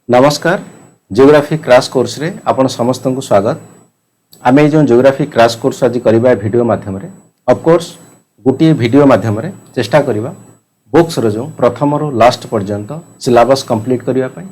नमस्कार geography crash course रे आपण समस्त को स्वागत। आम जो जियोग्राफी क्रैश कोर्स आज करवा वीडियो माध्यम रे ऑफ कोर्स गोटे वीडियो माध्यम रे चेष्टा करवा बुक्स रो जो प्रथम रो लास्ट पर्यंत सिलेबस कंप्लीट करबा पई।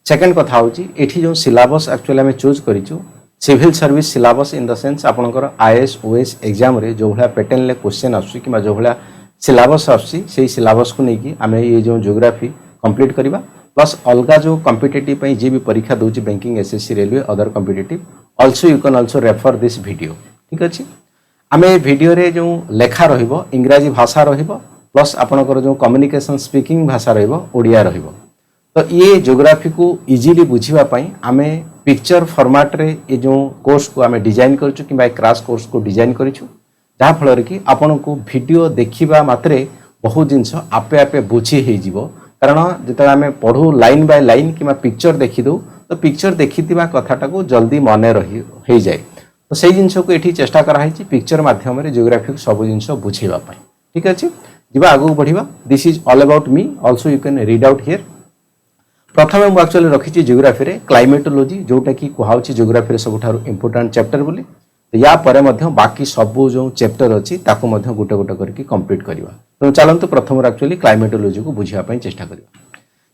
सेकंड कथा होची एठी जो सिलेबस एक्चुअली हमें चूज करिचु civil service syllabus in the sense आपनकर आईएएस ओएस एग्जाम रे जो भला पैटर्न ले क्वेश्चन आसी कि जो भला सिलेबस आसी सेही सिलेबस को नेकी आमे ये जो जियोग्राफी कंप्लीट करबा प्लस अलगा जो कॉम्पिटिटिव पई जे भी परीक्षा दोची banking SSC railway other competitive also you can also refer this video. ठीक अछि आमे वीडियो रे जो लेखा रहिबो इंग्रजी भाषा रहिबो प्लस आपनकर जो कम्युनिकेशन स्पीकिंग भाषा रहिबो ओडिया रहिबो। तो ये जियोग्राफी को इजीली बुझिबा पई आमे पिक्चर फॉर्मेट रे ये जो कोर्स को आमे डिजाइन करछु कि बाय क्रैश कोर्स को डिजाइन करिछु जहा फल कि आपन को वीडियो देखिबा मात्रे बहुत जिंस आपे आपे बुझी हे जिवो। कारण जिते आम पढ़ू लाइन बाय लाइन कि पिक्चर देखीदू तो पिक्चर देखिथिबा कथाटा को जल्दी मने रही हो जाए। तो सही जिनस को ये चेष्टा कराई पिक्चर माध्यम जियोग्राफी सब जिनस बुझेबा पई। ठीक अच्छे जीवा आगू बढ़िबा। This is all about me also you can read out here. प्रथम मु एक्चुअली रखी जियोग्राफी रे क्लाइमेटोलॉजी जोटा कि कुहाउची जियोग्राफी रे सबठारु इंपोर्टेंट चैप्टर बोली। तो या परे मध्य बाकी सब जो चैप्टर अच्छी ताको मध्य गोटे गोटे करके कंप्लीट करवा। तो चलतु प्रथम एक्चुअली क्लाइमेटोलॉजी को बुझा चेष्टा करवा।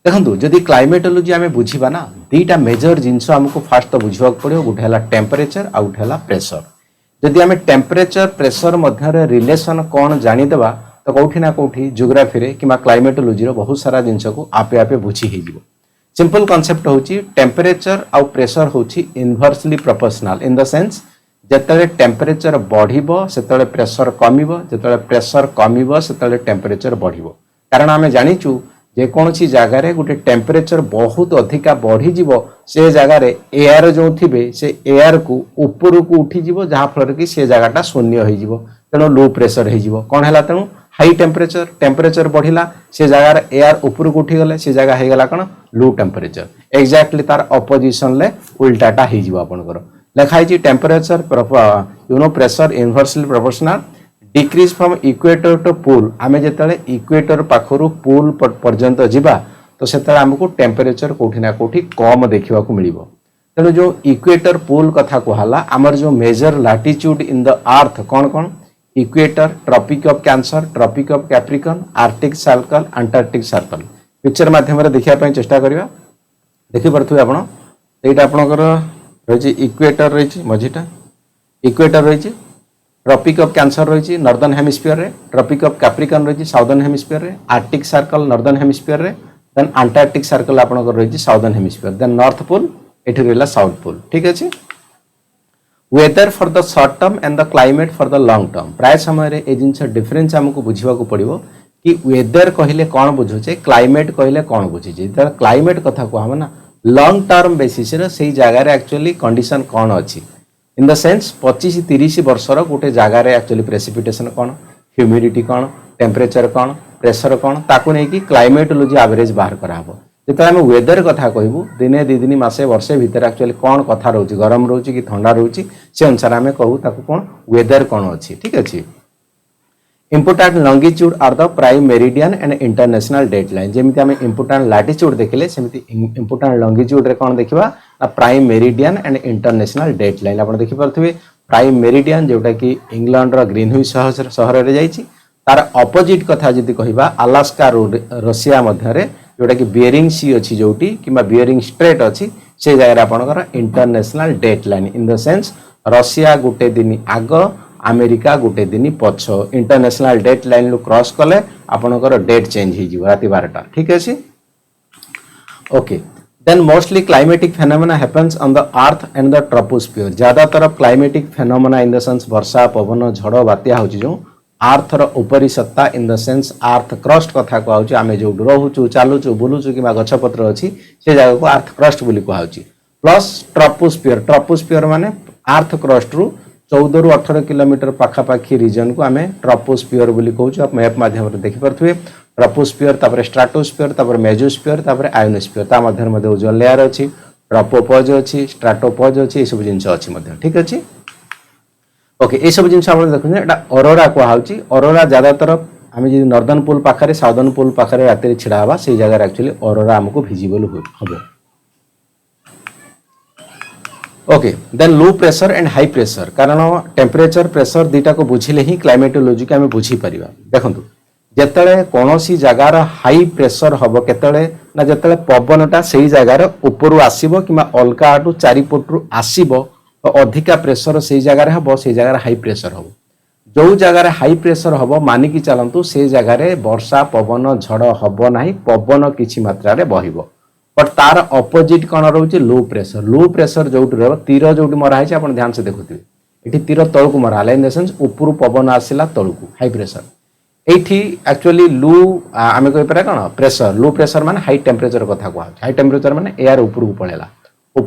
देखो जदि क्लाइमेटोलॉजी आम बुझा ना दीटा मेजर जिनस आमको फास्ट तो बुझा पड़ो गोटे है टेम्परेचर आ गोटे है प्रेशर। जदि आम टेम्परेचर प्रेशर मध्य रिलेसन कौन जानीदेवा तो कौटी ना कौटी जियोग्राफी रे कि क्लाइमेटोलॉजी बहुत सारा जिनस को आपे आपे बुझी हो। सिंपल कॉन्सेप्ट होची टेम्परेचर आ प्रेशर होची inversely proportional in the sense जिते टेम्परेचर बढ़िबो सेतले प्रेशर कमिबो जिते प्रेशर कमिबो सेतले टेम्परेचर बढ़िबो। कारण आमे जानिचु जे कोनोसी जगह रे गोटे टेम्परेचर बहुत अधिका बढ़ी जीवो से जगह रे एयर जो थिबे से एयर को ऊपर को उठी जीवो जहा फल कि से जगहटा शून्य हो जीवो तेणु लो प्रेशर हो जीवो। कोन हला तेणु हाई टेम्परेचर बढ़िला से जगह रे एयर ऊपर को उठी गले से जगह हे गला कोन लो टेम्परेचर। एक्जेक्टली तार अपोजिशन ले उल्टाटा हो जीवो आपनकर लिखाई temperature pressure inversely proportional decrease from equator to pole. आमे जेतले इक्वेटर पाखरु पोल पर्यंत जिबा तो सेतले हमको टेम्परेचर कोठी ना कोठी कम देखिबा को मिलिबो। तेणु जो इक्वेटर पोल कथा कहला आमर जो major latitude in the earth कौन कौन equator Tropic of Cancer Tropic of Capricorn Arctic Circle Antarctic Circle. Picture माध्यम रे देखिया पई चेष्टा करिवा। देखि परथु आपण एटा आपनकर रही इक्वेटर रही मझीटा इक्वेटर रही ट्रॉपिक ऑफ कैंसर रही नॉर्दर्न हेमिस्फीयर रे ट्रॉपिक ऑफ कैप्रिकॉर्न रही साउदर्न हेमिस्फीयर रे आर्टिक सर्कल नॉर्दर्न हेमिस्फीयर रे देन अंटार्कटिक सर्कल आपनकर रही southern hemisphere then North Pole एठी रहला साउथ पोल। ठीक अछि weather for the short term and the climate for the long term. प्राय समय रे ए जिंस डिफरेंस हमको बुझिबा को पड़िबो कि वेदर कहिले कोन बुझुचे क्लाइमेट कहिले कोन बुझिचे। त क्लाइमेट कथा को हम ना लॉन्ग टर्म बेसिस रे सही जगह रे एक्चुअली कंडीशन कौन अच्छी इन द सेंस 25-30 वर्षर गोटे जगह रे एक्चुअली प्रेसिपिटेशन कौन ह्यूमिडिटी कौन टेम्परेचर कौन प्रेशर कौन ताकू नहीं कि क्लाइमेटोलॉजी एवरेज बाहर कराबो। जिते आम वेदर कथा कहबू दिने 2 दिन मासे वर्षे भीतर एक्चुअली कौन कथा रोची गरम रोची कि ठंडा रोची से अनुसार आम कहू ताकू कौन वेदर कौन अच्छी। ठीक अच्छे important longitude are the prime meridian and international date line. जमी आम इम्पोर्टाट लैटिट्यूड देखिले सेमती इम्पोर्टाट लंगिट्यूड रे कौन देखिबा prime meridian and international deadline. आप देखि परथुबे प्राइम मेरिडियन जोटा कि इंग्लैंड रो ग्रीनहुइच शहर रे जाईची तार अपोजिट कथा जदि कहिबा अलास्का रशिया मध्य रे जोटा कि बियरिंग सी अछि जोटी किबा बियरिंग स्ट्रेट अछि से जगह रे आपनकर international deadline in the sense Russia गोटे दिन आग अमेरिका गोटे दिन पछ इंटरनेशनल डेट लाइन लु क्रॉस कले आपनकर डेट चेंज हो जिवो राति 12टा। ठीक अछि okay then mostly climatic phenomena happens on the earth and the troposphere. ज्यादातर climatic phenomena in the sense वर्षा पवन झड़ बात्या होची जो अर्थ रो ऊपरी सत्ता in the sense earth crust कथा कहउची आमे जो रहउचु चालुचु बुलुचु किबा गछपत्र अछि से जगह को अर्थ क्रस्ट बोली कहउची प्लस ट्रोपोस्फियर माने अर्थ क्रस्ट रु 14 ରୁ 18 किलोमीटर पाखापाखी रीजन को आमे ट्रोपोस्फियर बोली कहउछु। आप मैप माध्यम रे देखि परथुवे ट्रोपोस्फियर तापर स्ट्राटोस्फियर तापर मेजोस्फियर तापर आयोनोस्फियर ता मध्य मध्ये ओजोन लेयर अछि ट्रोपोपॉज अछि स्ट्राटोपॉज अछि ए सब जिंस अछि मध्य। ठीक अछि ओके ए सब जिंस आपण देखु एटा ऑरोरा कहउची। ऑरोरा ज्यादातर आमे जे नॉर्दर्न पोल पाखरे साउदर्न पोल पाखरे राति छिड़ा हवा से जगह एक्चुअली ऑरोरा हमको विजिबल हबो। Okay then low pressure and high pressure कारण टेम्परेचर प्रेशर दुईटा को बुझिले ही क्लाइमेटोलॉजी को आम बुझी परिबा देखंतु जेतेले कोनोसी जगार हाई प्रेशर हबो केतेले ना जेतेले पवनटा सेही जगार ऊपर आसीबो किबा अलका आटू चारिपटू आसीबो तो अधिका प्रेशर सेही जगार हबो सेही जगार हाई प्रेशर हबो जो जगार हाई प्रेशर हबो मानिकी चलंतु से जगार वर्षा पवन झड़ हबो नाही पवन किछि मात्रा रे बहिबो बट तार अपोजिट कौन रोचे लो प्रेशर जो तीर जो मरा है आप ध्यान से देखुए ये तीर तौक मरा इन द सेंस ऊपर पवन आसला तौक हाई प्रेशर ये एक्चुअली लू आम कहीपर कौन प्रेशर लो प्रेशर माने हाई टेम्परेचर कथा कह हाई टेम्परेचर माने एयर ऊपर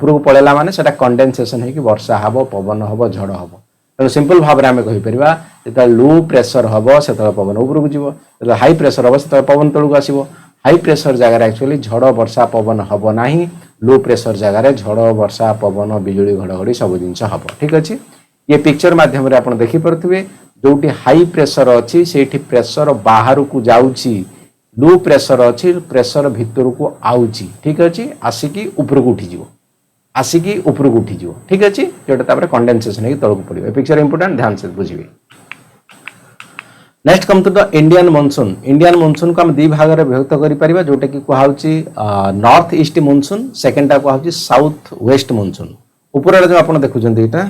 को पड़ेगा माने सेटा कंडेनसेशन है कि वर्षा हम पवन हम झड़ हम तेणु सिंपल भाव में आम कहीपर जो लो प्रेशर हम से पवन ऊपर को जीव हाई प्रेशर हम से पवन तौक आसो हाई प्रेशर जगह एक्चुअली झड़ वर्षा पवन हम ना लो प्रेशर जगह झड़ वर्षा पवन बिजुली घड़घड़ी सब जिन हम ठीक अच्छे ये पिक्चर मध्यम आप देखिपे जो हाई प्रेशर अच्छी से प्रेशर बाहर को जाऊँगी लो प्रेशर अच्छी प्रेशर भितर को आउची ठीक अच्छे आसिकी ऊपर को उठीज आसिकी ऊपर को उठीज ठीक अच्छे जोटा कंडेनसेशन है तौक पड़े पिक्चर इंपोर्टेंट ध्यान से बुझे next come to the Indian monsoon को हम दी भाग में विभक्त कर जोटा कि कहुच्छी नॉर्थ ईस्ट मानसून सेकेंडटा कहुच्छी साउथ वेस्ट मानसून ऊपर जो आप देखुं यहाँ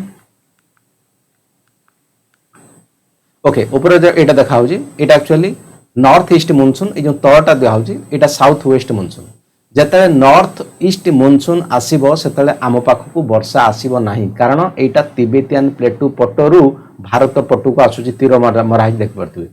ओके ऊपर जो यहाँ देखा यहाँ एक्चुअली नॉर्थ ईस्ट मानसून ये जो तलटा दिखाई यहाँ साउथ वेस्ट मानसून जिते नॉर्थ ईस्ट मानसून आसब से आम पाखक वर्षा आसब ना कारण यहाँ तिबेटियन प्लेटू पटरू भारत पटू को आसूची तीर मरा देखिपे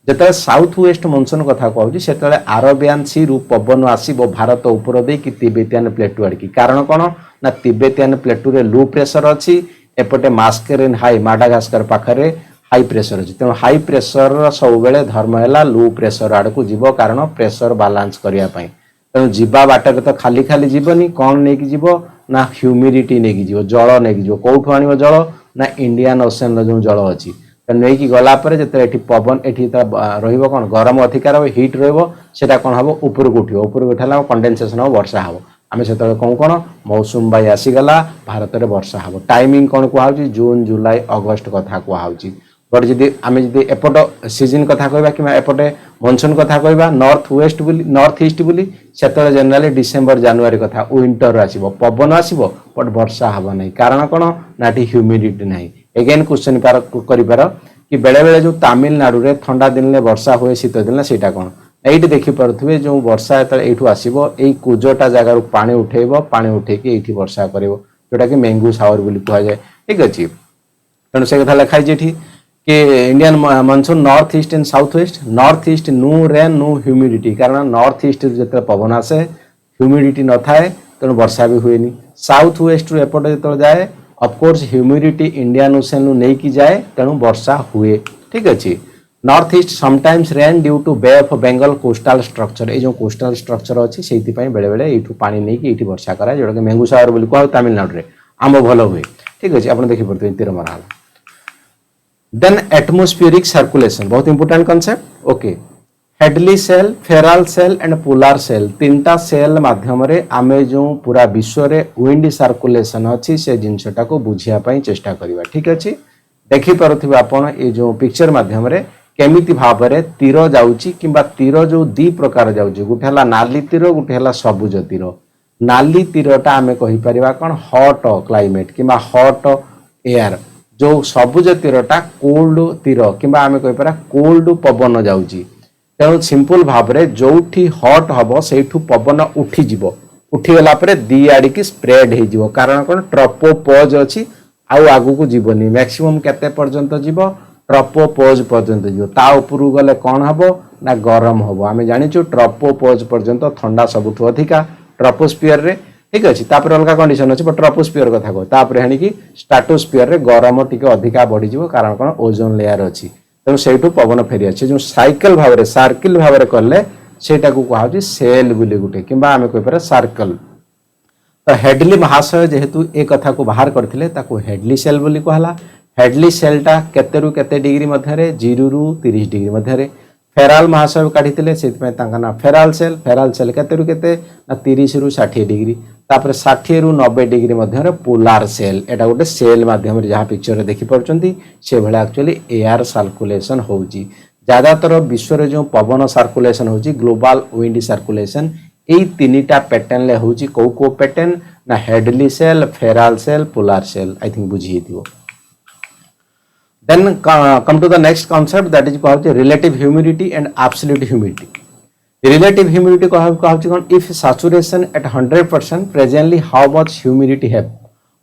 जिते साउथ वेस्ट मानसून कथा कहूँ से आरबियान सी रु पवन आसब भारत उपर दे कि तिबेटियन प्लेटू आड़की कारण कौन ना तिबेटियन प्लेटू रे लो प्रेशर अच्छी एपटे मास्केरिन हाई माडागास्कर पाखरे हाई प्रेशर अच्छी तेणु हाई प्रेशर सब धर्म है लो प्रेशर आड़ को जीव कारण प्रेशर बालांस करने तेणु जीवा बाटर तो खाली खाली जीवनी कौन नहीं जीव ना ह्यूमिडिटी नहीं जीव जल नहीं जीव कौटू आण जल ना इंडियन ओशन जो जल अच्छी तेणु नहीं गलापर जो पवन ये रन गरम अधिकार हिट रहा कौन हम ऊपर को उठा कंडेनसेशन हम वर्षा हम आम से कौन कौन मौसुम बाई आसीगला भारत में वर्षा हम टाइमिंग कौन कहुच्छी जून जुलाई अगस्ट कथा कहुच्छी बट जदि आम जब एपट सीजन कथा कहबा कि एपटे मनसून कथा कहबा नॉर्थ ईस्ट बोली से जनरली डिसेम्बर जानुआरी कथा विंटर आसब पवन आसब बट वर्षा हम ना कारण कौन ना ह्यूमिडिटी ना एगेन क्वेश्चन कर कि बेले बेले जो तमिलनाडु रे ठंडा दिन में वर्षा हुए शीत दिन से कौन ये देखिपे जो वर्षा जो आसब यही कुजटा जगार पानी उठेब पानी उठेकी ये वर्षा कर जोटा कि मैंगू सावर बोली कहुए ठीक अच्छे तेणु से कथा लिखाई कि Indian monsoon north east and south west north east no rain no humidity कारण नॉर्थ ईस्ट जो पवन आसे ह्यूमिडिटी न थाए तेणु वर्षा भी हुए साउथ वेस्ट एपटे जो जाए ऑफकोर्स ह्यूमिडिटी इंडियन ओशन नहीं कि जाए तेणु वर्षा हुए ठीक अच्छे north east sometimes rain due to Bay of Bengal coastal structure ये जो कोस्टाल स्ट्रक्चर अच्छी से बेले बेले ये पानी नहीं कि वर्षा कराए जोटा कि मैंगू सावर बोली कह तमिलनाडु में आम भल हुए ठीक अच्छे आप देखिए तीर मरा देन एटमोस्फियरिक सर्कुलेशन बहुत important concept okay Hadley cell Ferrel cell and polar cell तीनटा सेल माध्यम आमे जो पूरा विश्व रे विंड सर्कुलेशन अच्छी से जिनसटा को बुझिया चेष्टा करवा ठीक अच्छे देखिपे आपण ये जो पिक्चर माध्यम केमिति भाव में तीर जाऊँगी कि तीर जो दी प्रकार जाऊँगी गोटे है नाली तीर गोटे है सबुज तीर नाली तीरटा आम कहीपर कौन हट क्लाइमेट कि हट एयर जो सबुज तीरटा कोल्ड तीर कि आम कहीपर कोल्ड पवन जाऊँगी तेणु सिंपल भाव में जो हट हम से पवन उठीज उठीगला दी आड़की स्प्रेड हो कारण कौन ट्रोपोपॉज अच्छी आउ आगू को जीवनी मैक्सिमम केते पर्यंत जीव ट्रोपोपॉज पर्यंत जीव ता ऊपर गले कौन हम ना गरम हम आम जाचु ट्रोपोपॉज पर्यंत ठंडा सबुठ अधिका ट्रोपोस्फियर रे ठीक अच्छे तापर अलग कंडीशन अच्छे ट्रोपोस्फियर कथा कह हेणिकी स्ट्राटोस्फियर रे गरम टिके अधिका बढ़ीज कारण कौन ओजोन लेयर अच्छी तेणु से पवन फेरी अच्छे जो साइकिल भाव में सर्किल भाव में कले सेटा को कहुच्छी सेल बोली गोटे कि आम कहीपर सर्कल तो हेडली महाशय जेहेतु ए कथा को बाहर करथिले ताको हेडली सेल बोली कहला हेडली सेलटा केते रु केते डिग्री मध्य 0 रु 30 डिग्री मध्य फेराल महाशय काढ़ी से ना फेराल सेल केते रु केते ना 30 रु 60 डिग्री तापर 60 रु 90 डिग्री मध्य पोलार सेल एटा गोटे सेल माध्यम रे जहाँ पिक्चर रे देखि परचंती से भले एक्चुअली एयर सर्कुलेशन होउची ज्यादातर विश्व रे जो पवन सर्कुलेशन होउची ग्लोबल विंड सर्कुलेशन एई तीनटा पैटर्न ले होउची को पैटर्न ना Hadley cell Ferrel cell polar cell I think बुझी दियो then come to the next concept that is called relative humidity and absolute humidity. Relative humidity कौन if saturation at 100% presently how much humidity have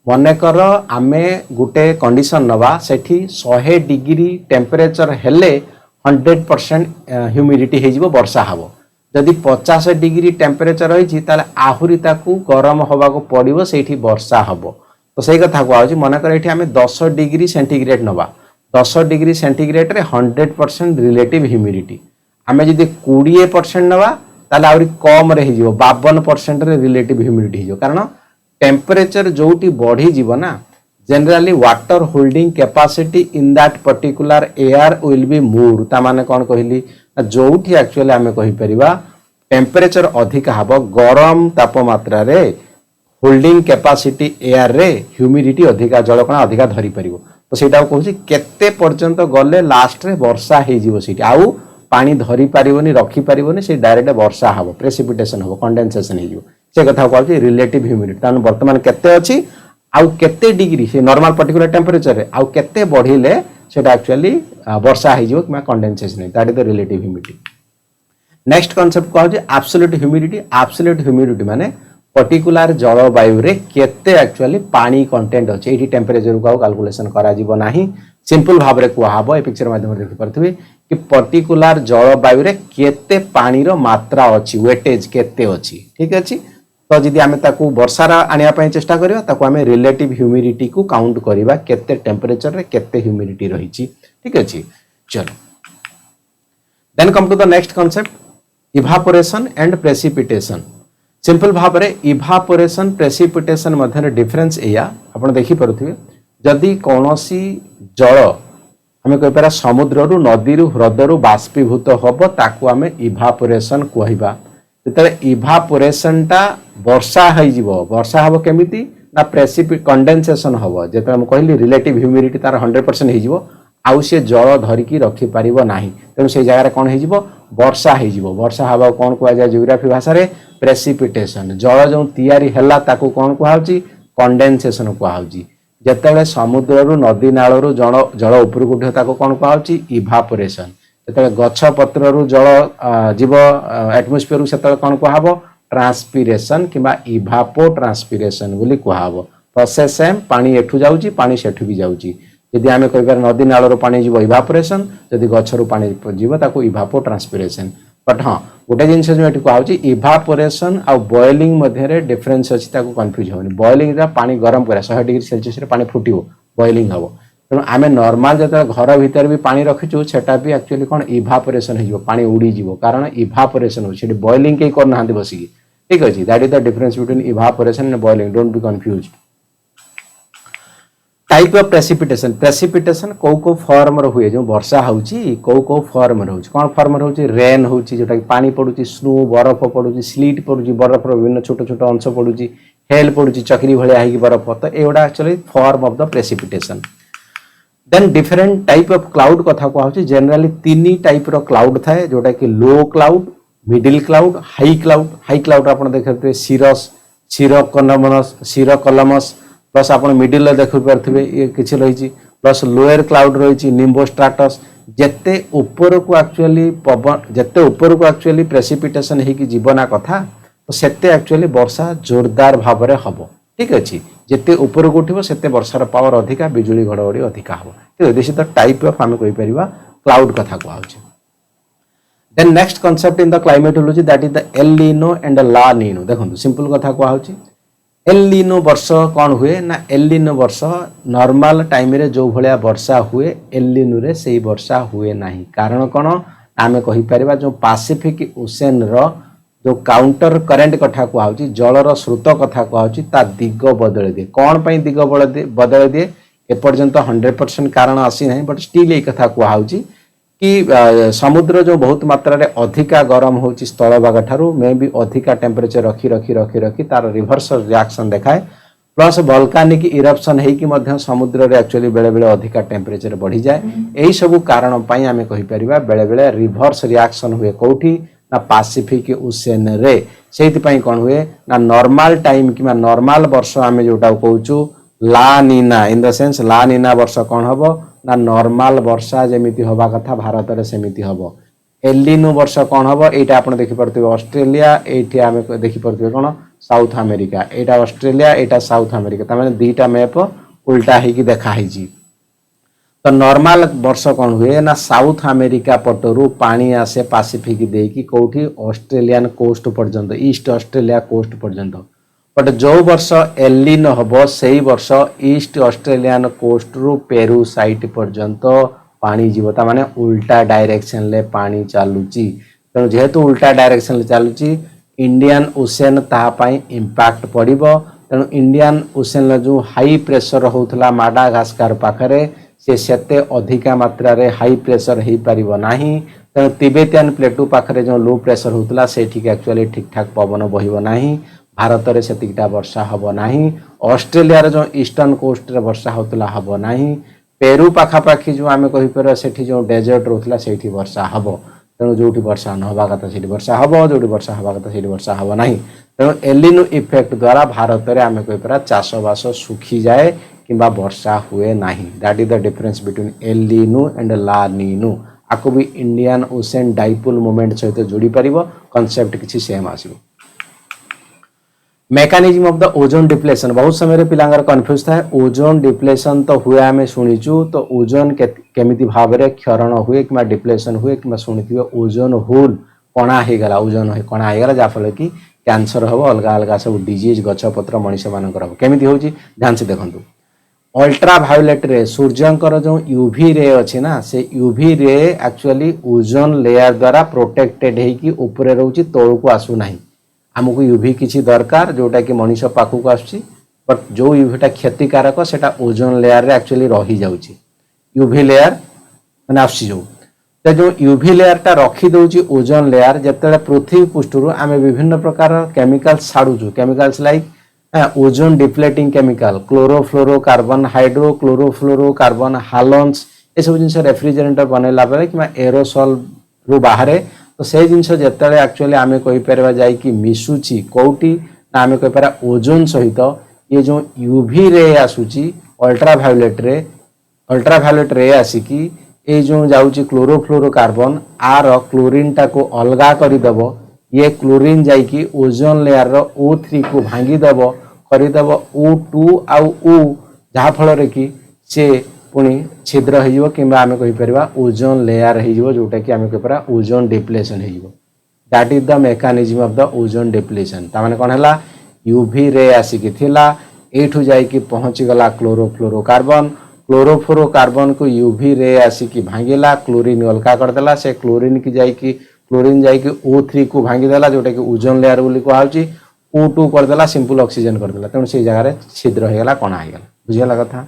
मन कर आमे गुटे condition नवा सेठी 100 degree temperature हेले 100% humidity हे जिवो वर्षा हबो जदि 50 डिग्री टेम्परेचर रही ताले आहुरी ताकू गरम हवा को पड़िबो सेठी वर्षा हबो तो सही कथा को आउची मन कर एठी आमे 10 डिग्री सेंटीग्रेड नवा 10 डिग्री सेंटीग्रेड रे 100% रिलेटिव ह्यूमिडिटी आमे जदि 20% नवा ताले आउरी कम रे हिजिवो 52% रे रिलेटिव ह्यूमिडिटी हिजो कारण टेम्परेचर जोटी बढ़ी जीव ना generally water holding capacity in that particular air will be more ता माने कोन कहली जोटी एक्चुअली आमे कहि परिबा टेम्परेचर अधिक हबो गरम तापमात्रा रे होल्डिंग कैपेसिटी एयर रे ह्यूमिडिटी अधिका जलकणा अधिका धरि परिबो तो सेटा कहूची केते पर्यंत गले लास्ट रे वर्षा हे जीवो सेठी आउ पानी धरि पारिबोनी रखि पारिबोनी से डायरेक्ट वर्षा हबो प्रेसिपिटेशन हबो कंडेंसेशन हे जीवो से कथा कहूची रिलेटिव ह्यूमिडिटी तान वर्तमान केते अछि आउ केते डिग्री से नॉर्मल पर्टिकुलर टेम्परेचर रे आउ केते बढ़िले सेटा एक्चुअली वर्षा हे जीवो किमा condensation that is the relative humidity next concept कहूची एब्सोल्यूट ह्यूमिडिटी एब्सोल्यूट ह्यूमिडिटी माने पर्टिकुलर जलवायु रे केते एक्चुअली पानी कंटेंट अछि एठी टेम्परेचर को कैलकुलेशन करा जीवो नाही सिंपल भाव रे कुआ हबो ए पिक्चर माध्यम रे देखि परथबे कि पर्टिकुलर जलवायु रे केते पानी रो मात्रा अछि वेटेज केते अछि ठीक अछि तो जदि आमे ताकू वर्षा रा आनिया पय चेष्टा करिवा ताकू आमे रिलेटिव ह्यूमिडिटी को काउंट करिवा केते टेम्परेचर रे केते ह्यूमिडिटी रहिछि ठीक अछि चलो then come to the next concept evaporation and precipitation simple भाव रे इवापोरेशन प्रेसिपिटेशन मध्य डिफरेंस एया आपण देखि परथुवे जदि कोनोसी जल आमे कहि पारा समुद्र रु नदी रु ह्रद रु बाष्पीभूत होबो ताकू आमे इवापोरेशन कहइबा जेतले इवापोरेशन ता वर्षा होई जीवो वर्षा हबो केमिति ना प्रेसिपिट कंडेंसेशन हबो जेतले हम कहली रिलेटिव ह्यूमिडिटी तार 100% हे जीवो आउ से जल धरिकी रखि पारिबो नाही तेनु से जगह रे कोन हे जीवो वर्षा हे जीवो वर्षा हबा कोन कुआ जाय जियोग्राफी भाषा रे प्रेसिपिटेशन जल जो तैयारी हला ताकू कोन कुआ होची कंडेंसेशन कुआ होची जेतले समुद्र रु नदी नाळ रु जल ऊपर को उठे ताको कोन कुआ होची इवापोरेशन जेतले गछ पत्र रु जल जीव एटमॉस्फेयर रु सेतले कोन कुआ हबो ट्रांसपिरेशन किबा इवापो ट्रांसपिरेशन बोली कुआ हबो प्रोसेस सेम पानी एठु जाउची पानी सेठु भी जाउची यदि आमे कहि पार नदी नाळ रु पानी जीव इवापोरेशन यदि गछ रु पानी जीव ताको इवापो ट्रांसपिरेशन बट हां गोटे जिनस जो एठी कहउची इवापोरेशन आ बॉइलिंग मध्य रे डिफरेंस अछि ताको कंफ्यूज होनी बॉइलिंग रा पानी गरम करे 100 डिग्री सेल्सियस रे पानी फुटिबो बॉइलिंग हबो त आमे नॉर्मल जते घर भीतर भी पानी रखिचो सेटा भी एक्चुअली कोन इवापोरेशन हे जीवो पानी उडी जीवो कारण इवापोरेशन हो सेठी बॉइलिंग के करना हांदी बसी ठीक अछि that is the difference between evaporation and boiling don't be confused type of precipitation precipitation को फॉर्म रो हुए जो वर्षा होउची को फॉर्म रो होउची कोन फॉर्म रो होउची रेन होउची जोटा कि पानी पडुची स्नो बरफ पडुची स्लीट पडुची बरफ रो विभिन्न छोट छोट अंश पडुची हेल पडुची चक्री भलिया हाई बरफ तो एडा actually form of the precipitation then different type of cloud कथा को होउची जनरली तीन टाइप रो क्लाउड थाए जोटा कि low cloud middle cloud high cloud आपण देखते सिरस सिरोकलमस प्लस आप मिडिल देखि पारे ये किसी रही प्लस लोअर क्लाउड रही निम्बोस्ट्राटस जेते ऊपर को एक्चुअली पवन जेते ऊपर को एक्चुअली प्रेसिपिटेशन है कि जीवना कथा तो सेते एक्चुअली वर्षा जोरदार भाव में हम ठीक अच्छे जिते ऊपर को उठो सेते वर्षार पावर अधिका बिजुली घड़घड़ी अधिका हम ठीक this is the type of आम कहि परिबा क्लाउड कथा कहउछि then next concept in the climatology that is the El Nino and La Nino देखो सिंपल कथा कहउछि एल नीनो वर्ष कौन हुए ना एल नीनो वर्ष नॉर्मल टाइम रे जो भलिया वर्षा हुए एल नीनो रे सेही वर्षा हुए नाही कारण कोन आमे कहि परिबा जो पैसिफिक ओशन रो जो काउंटर करंट कथा कहउछि जलर स्रोत कथा कहउछि ता दिग बदल दे कौन पई दिग बदल दे ए पर्यंत 100% कारण आसी नाही बट स्टिल ए कथा कहउछि कि समुद्र जो बहुत मात्रा रे अधिका गरम होची स्थल भाग ठारू मे भी अधिका टेम्परेचर रखी रखी रखी रखी तार रिवर्स रिएक्शन देखाए प्लस वोल्कानिक इरप्शन है कि मध्य समुद्र रे एक्चुअली बेले बेले अधिका टेम्परेचर बढ़ी जाए एही सब कारण पई आमे कहि परिबा बेले बेले रिवर्स रिएक्शन हुए कोठी ना पैसिफिक ओशन रे सेति पई कोन हुए ना नॉर्मल टाइम कि नॉर्मल वर्ष आमे जोटा कहूचु ला नीना इन द सेंस ला नीना वर्ष कौन हबो ना नॉर्मल वर्षा जेमिति हवा कथा भारत रे सेमिति हबो एलिनो वर्ष कौन हबो एटा आपण देखि परथिबे ऑस्ट्रेलिया एठी आमे देखि परथिबे कोन साउथ अमेरिका एटा ऑस्ट्रेलिया एटा साउथ अमेरिका त माने दुईटा मैप उल्टा है कि देखा हिजी तो नॉर्मल वर्ष कौन हुए ना साउथ अमेरिका पटरु पानी आसे पैसिफिक देकी कोठी ऑस्ट्रेलियन कोस्ट पर्यंत ईस्ट ऑस्ट्रेलिया कोस्ट पर्यंत बट जो वर्ष एलिनो हबो सेही वर्ष ईस्ट ऑस्ट्रेलियन कोस्ट रु पेरू साइट पर्यंत पानी जीव ता माने उल्टा डायरेक्शन ले पानी चालुची तेणु जेहेतु उल्टा डायरेक्शन ले चालुची इंडियन ओशन ता पाई इंपैक्ट पड़िबो तेणु इंडियन ओशन जो हाई प्रेशर होउथला माडागास्कर पाखरे से सेते अधिका मात्रा रे हाई प्रेशर हे परिबो नाही तेणु तिबेटियन प्लेटू पाखरे जो लो प्रेशर होउथला से ठीक एक्चुअली ठीक ठाक पवन बहिबो नाही भारत रे सेतिकटा वर्षा हबो नाही ऑस्ट्रेलिया रे जो ईस्टर्न कोस्ट रे वर्षा होतला हबो नाही पेरू पाखा पाखी जो आमे कहि पर सेठी जो डेजर्ट रोथला सेठी वर्षा हबो तेणु जोठी वर्षा न हबा कथा सेठी वर्षा हबो जोठी वर्षा हबा कथा सेठी वर्षा हबो नाही तेणु एलिनो इफेक्ट द्वारा भारत रे आमे कहि पर चाषो बासो सुखी जाए किंबा वर्षा हुए नाही that is the difference between El Nino and La Nino आको भी इंडियन ओशन डाइपोल मोमेंट सहित जोड़ी परिबो कांसेप्ट किछि सेम आसीबो mechanism of the ozone depletion बहुत समय पिलांगर कंफ्यूज था ओजोन डिप्लेशन तो हुए आमे सुनिचु तो ओजोन केमिति भाव रे क्षरण हुए कि डिप्लेशन हुए कि सुनिथिबे ओजोन होल कणा हे गला ओजोन हे कणा हे गला जा फल कि कैंसर हो अलग अलग सब डिजीज गछ पत्र मनुष्य मानकर हो केमिति होची ध्यान से देखंतु अल्ट्रा वायोलेट रे सूर्यंकर जो यूवी रे अछि ना से UV ray actually ozone layer द्वारा प्रोटेक्टेड हे कि ऊपर रहउची तळु को आसु नाही हमको यूवी किसी दरकार जोटा कि मनुष्य पाखक आसुची बट जो यूवीटा क्षतिकारक सेटा ओजोन लेयर रे एक्चुअली रही जाउची यूवी लेयर माने आसुची जो यूवी लेयर टा रखी दउची ओजोन लेयर जतले पृथ्वी पृष्ठरु आमे विभिन्न प्रकार केमिकल्स छाडुचु chemicals like ozone depleting chemical chlorofluorocarbon hydrochlorofluorocarbon halons ए सब जिंस रेफ्रिजरेटर बनेला बेले कि एरोसॉल रु बाहरे तो से जिनस जिते एक्चुअली आम कहीपर जाए कि मिशुची कौटी ना आम कहीपर ओजोन सहित ये जो यूवी रे आसूची अल्ट्रावायोलेट रे आसिकी ये जो जाऊँगी क्लोरोफ्लोरोकार्बन आर क्लोरीन टा को अलगा करदेव ये क्लोरीन जाइकी ओजोन लेयर O3 को भांगीदेव करदेव O2 आउ O जहाँ फल कि से पुणी छिद्र हो कि आम कहीपर ओजोन लेयर हो जोटा कि आम कहीपर ओजोन डिप्लेशन हो that is the mechanism of the ozone depletion तामाने कौन है यूवी रे आसिकी थिला एठू जाइकी पहुँची गला क्लोरोफ्लोरोकार्बन को यूवी रे आसिकी भांगिला क्लोरीन अलगा करदेला से क्लोरीन जाइकी O3 को भांगीदेला जोटा कि ओजोन लेयर बोली कहुची O2 करदेला सिंपल ऑक्सीजन करदेला तेणु से जगह छिद्र होगला कणा होगला बुझीगला कथा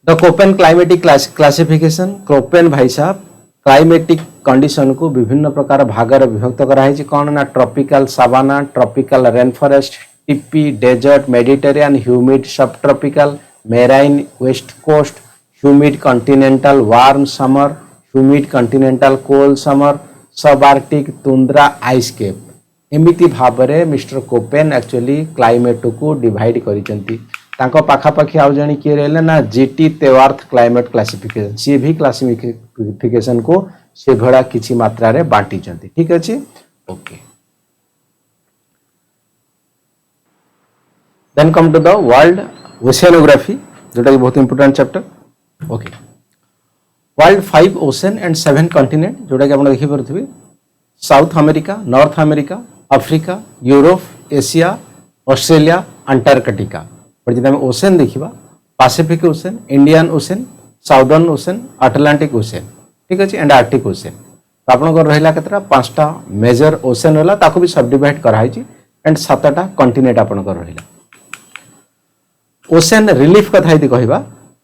the Koppen climatic classification Koppen भाई साहब क्लाइमेटिक कंडीशन को विभिन्न प्रकार भाग में विभक्त कराई कौन ना tropical savanna tropical rain forest steppe desert Mediterranean humid subtropical marine west coast humid continental warm summer humid continental cold summer subarctic tundra icecap एमिति भाव में मिस्टर कोपेन एक्चुअली क्लाइमेट को डिवाइड करिसेंती तांको पाखापाखी आउ जणी किए रहले ना जीटी तेवार्थ क्लाइमेट क्लासिफिकेशन सी भी क्लासिफिकेशन को से भड़ा किछि मात्रा रे बांटी चंती ठीक अछि okay then come to the world oceanography जोटा कि बहुत important chapter okay world 5 ocean and 7 continent जोटा कि आपण देखि परथिबे South America North America Africa Europe Asia Australia Antarctica पर जब ओशन देखा Pacific Ocean Indian Ocean Southern Ocean Atlantic Ocean ठीक अच्छे एंड आर्कटिक ओशन तो आप रहा केतरा 5टा मेजर ओशन रहा ताको भी सब डिवाइड कराई एंड 7टा कंटिनेंट आपंकर रहा ओशन रिलीफ कथा यदि कहवा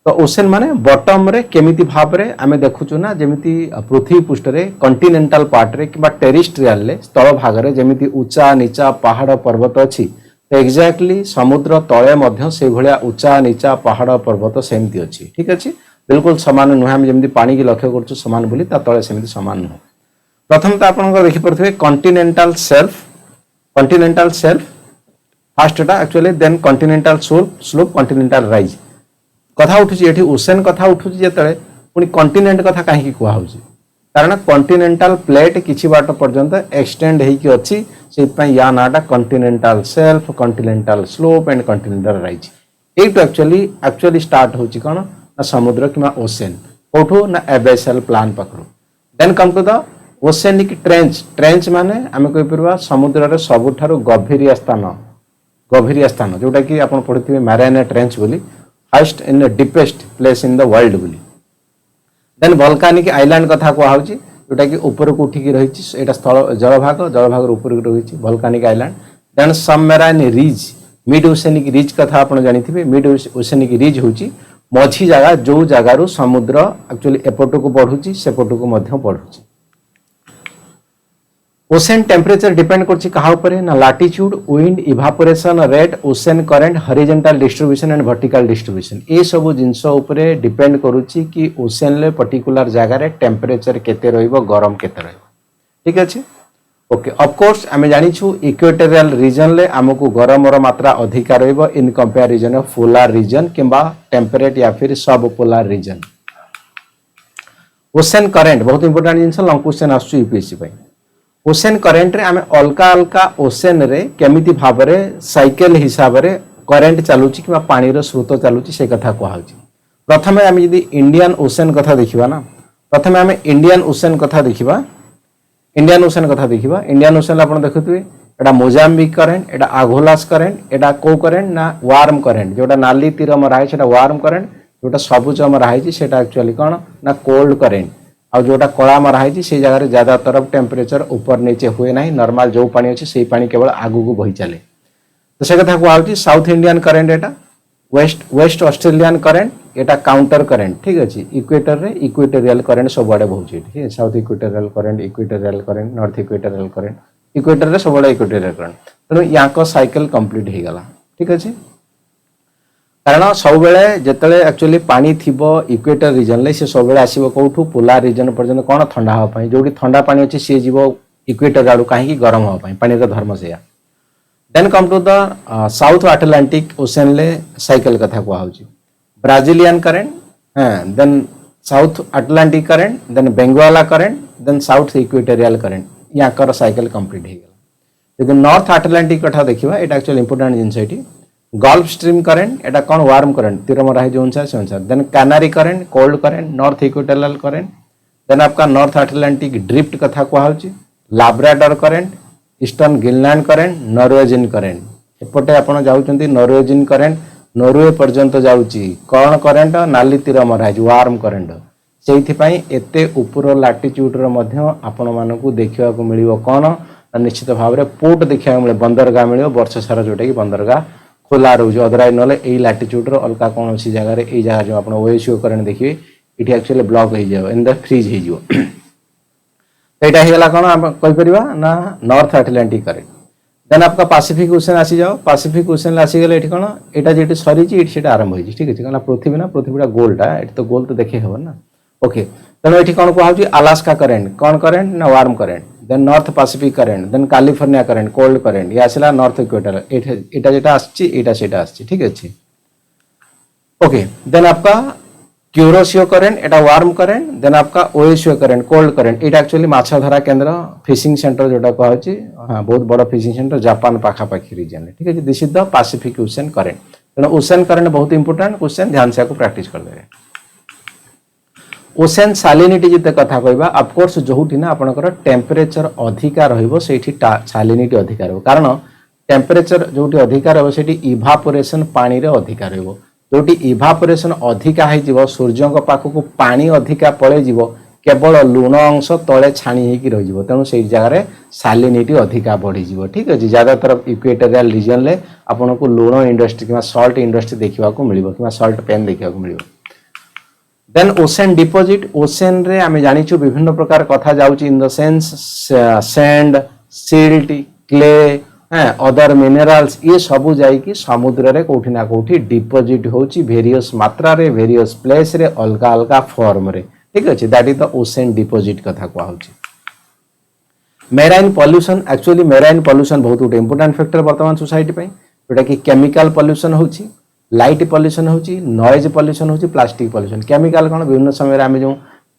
तो ओशन माने बॉटम रे केमिति भाव रे आमे देखुछु ना जेमिति पृथ्वी पृष्ठ रे कॉन्टिनेंटल पार्ट रे किबा टेरिस्ट्रियल रे स्थल भाग रे जेमिति ऊंचा नीचा पहाड़ पर्वत अछि तो एक्जाक्टली समुद्र तळे मध्य से भलिया ऊंचा नीचा पहाड़ पर्वत सेमति अछि ठीक अछि बिल्कुल समान नुह हम जेमिति पानी की लक्ष्य करछु समान बोली ता तळे सेमिति समान नुह प्रथम तो आपन को देखि परथबे कॉन्टिनेंटल शेल्फ फर्स्ट टा actually then continental slope continental rise कथा उठुची एठी ओशन कथा उठुची जेतळे पुनी कॉन्टिनेंट कथा काहे की कुआ होची कारण कॉन्टिनेंटल प्लेट किछि बाट पर्यंत एक्सटेंड हेई की अछि से पय या नाटा continental shelf continental slope and continental rise at actually start होची कोन ना समुद्र किमा ओशन कोठो ना एबेसल प्लान पकरो then come to the oceanic trench माने आमे कहि परबा समुद्र रे सबुठारो गभीरिया स्थान जोटा कि आपण पढिथिबे मैरिना ट्रेंच बोली heist in the deepest place in the world बोली देन वोल्केनिक आइलैंड कथा को आउची जोटा कि ऊपर को उठी की रहिची एटा स्थल जलभाग रो ऊपर को रहिची volcanic island then submarine ridge mid oceanic ridge कथा आपण जानिथिबे मिड ओशेनिक रिज होची मझी जगह जो जगह रो समुद्र एक्चुअली एपटो को बढ़ुची सेपटो को मध्य बढ़ुची ओशन टेम्परेचर डिपेंड करछि कहा ऊपर ना latitude wind evaporation rate ocean current horizontal distribution and vertical distribution ए सब जिंस ऊपर डिपेंड करूछि कि ओशन ले पर्टिकुलर जगह रे टेम्परेचर केते रहइबो गरम केते रहइबो ठीक अछि ओके ऑफ कोर्स आमे जानि छु इक्वेटोरियल रीजन ले हमकु गरम रो मात्रा अधिक रहइबो in comparison of polar region किबा टेम्परेट या फिर subpolar region ocean current बहुत इंपोर्टेंट जिंस लॉन्ग क्वेश्चन आसु यूपीएससी पई ओशन करंट रे आमे अलका अलका ओशन रे केमिति भाव रे साइकिल हिसाब रे करंट चालुची किबा पानी रो स्रोत चालुची से कथा को हाउची प्रथमे आमे यदि इंडियन ओशन कथा देखिबा ना प्रथमे आमे इंडियन ओशन कथा देखिबा इंडियन ओशन आपण देखुथबे एटा मोजाम्बिक करंट एटा आगोलास करंट एटा को करंट ना वार्म करंट जोटा नाली तीर मरा है सेटा वार्म करंट जोटा सबुज मरा है सेटा एक्चुअली कोन ना कोल्ड करंट आ जोटा कला मरा है से जगह रे ज्यादा तरफ टेम्परेचर ऊपर नीचे हुए नहीं नॉर्मल जो पानी अछि सेही पानी केवल आगु को बही चले तो से कथा को आउची साउथ इंडियन करंट एटा वेस्ट ऑस्ट्रेलियन करंट एटा काउंटर करंट ठीक अछि इक्वेटर रे इक्वेटोरियल करंट सब बडे बहुची ठीक है south equatorial current north equatorial current equator रे सब बडे इक्वेटोरियल करंट तनो या को साइकिल कंप्लीट हे गला ठीक अछि कारण सब बेले जेतले एक्चुअली पानी थिबो इक्वेटर रीजन ले से सब बेले आसीबो कोठू पोलर रीजन पर्यंत कोन ठंडा हो पई जोडी ठंडा पानी अछि से जीवो इक्वेटर आडू काहे की गरम हो पई पानी रो धर्म से then come to the South Atlantic Ocean ले साइकिल कथा को आउची Brazilian current then South Atlantic current then Benguela current then south equatorial current या कर साइकिल कंप्लीट हे गेला यदि नॉर्थ अटलांटिक कथा देखिबा एटा एक्चुअली इंपोर्टेंट जिंस एटी गल्फ स्ट्रीम करंट एटा कोन वार्म करंट तीरम रहे जो अनुसार से अनुसार then Canary current cold current north equatorial current then आपका नॉर्थ अटलांटिक ड्रिफ्ट कथा को आउची Labrador current eastern Greenland current Norwegian current एपटे आपण जाउचंती नॉर्वेजियन करंट नॉर्वे पर्यंत जाउची कोन करंट नाली तीर मरा है वार्म करंट सेहिथि पई एते ऊपर लैटिट्यूड रो मध्य आपण मानकू देखिवा को मिलिबो कोन निश्चित भाव रे पोर्ट देखिवा मिले बंदरगाह मिलिबो वर्ष सारा जोटा कि बंदरगाह खोला रहुଛି अदरवाइज नले एई लैटिट्यूड रो अलका कोनोसी जगह रे एई जगह जो आपण ओएसओ करंट देखिबे इठी एक्चुअली ब्लॉक हे जाव इन द फ्रीज हे जिवो एटा हे गला कोन आप कहि परिबा ना नॉर्थ अटलांटिक करंट देन आपका पैसिफिक ओशन आसी जाओ पैसिफिक ओशन आसी गेले एठी कोन एटा जेटी सरी ची एठी सेटा आरंभ होई ठीक अछि कला पृथ्वी ना पृथ्वीटा गोलटा एठी तो गोल तो देखे हेबो ना ओके तनो एठी कोन को हाउची अलास्का करंट कोन करंट ना warm current then North Pacific current then California current cold current या आसिला नॉर्थ इक्वेटर एटा जेटा आछि एटा सेटा आछि ठीक अछि ओके देन आपका क्यूरोसियो करंट एटा वार्म करंट देन आपका ओएसओ करंट कोल्ड करंट एटा एक्चुअली माछा धरा केंद्र फिशिंग सेंटर जोटा को होछि हां बहुत बड़ा फिशिंग सेंटर जापान पाखा पाखी रीजन ठीक अछि this is the Pacific ocean current तनो ओशन करंट बहुत इंपोर्टेंट क्वेश्चन ध्यान से को प्रैक्टिस कर देबे ओशन सैलिनिटी जिते कथा कहबा ऑफ कोर्स जोहुटी ना आपनकर टेम्परेचर अधिका रहइबो सेठी सैलिनिटी अधिका रहइबो कारण टेम्परेचर जोटी अधिका रहइबो सेठी इवापोरेशन पानी रे अधिका रहइबो जोटी इवापोरेशन अधिका हे जीवो सूर्य को पाखो को पानी अधिका पळे जीवो केवल लुण अंश तळे छाणी हे की रहि जीवो तनो सेही जगह रे सैलिनिटी अधिका बढ़ी जीवो ठीक अछि ज्यादा तरफ इक्वेटोरियल रीजन ले आपनको लुण इंडस्ट्री किबा सॉल्ट इंडस्ट्री देखिबा को मिलिबो किबा सॉल्ट पेन देखिबा को मिलिबो देन ओशन डिपोजिट ओशन रे आमे जानिछु विभिन्न प्रकार कथा जाउची in the sense sand silt clay other minerals ये सब जाई कि समुद्र रे कोठी ना कोठी डिपोजिट होची वेरियस मात्रा रे वेरियस प्लेस रे अलगा अलगा फॉर्म रे ठीक अछि that is the ocean deposit कथा को होची marine pollution actually marine pollution बहुत गोटे इंपोर्टेंट फैक्टर वर्तमान सोसाइटी पे जोटा कि केमिकल पॉल्यूशन होची लाइट पॉल्यूशन होची नॉइज पॉल्यूशन होची प्लास्टिक पॉल्यूशन केमिकल कोन विभिन्न समय आमे जो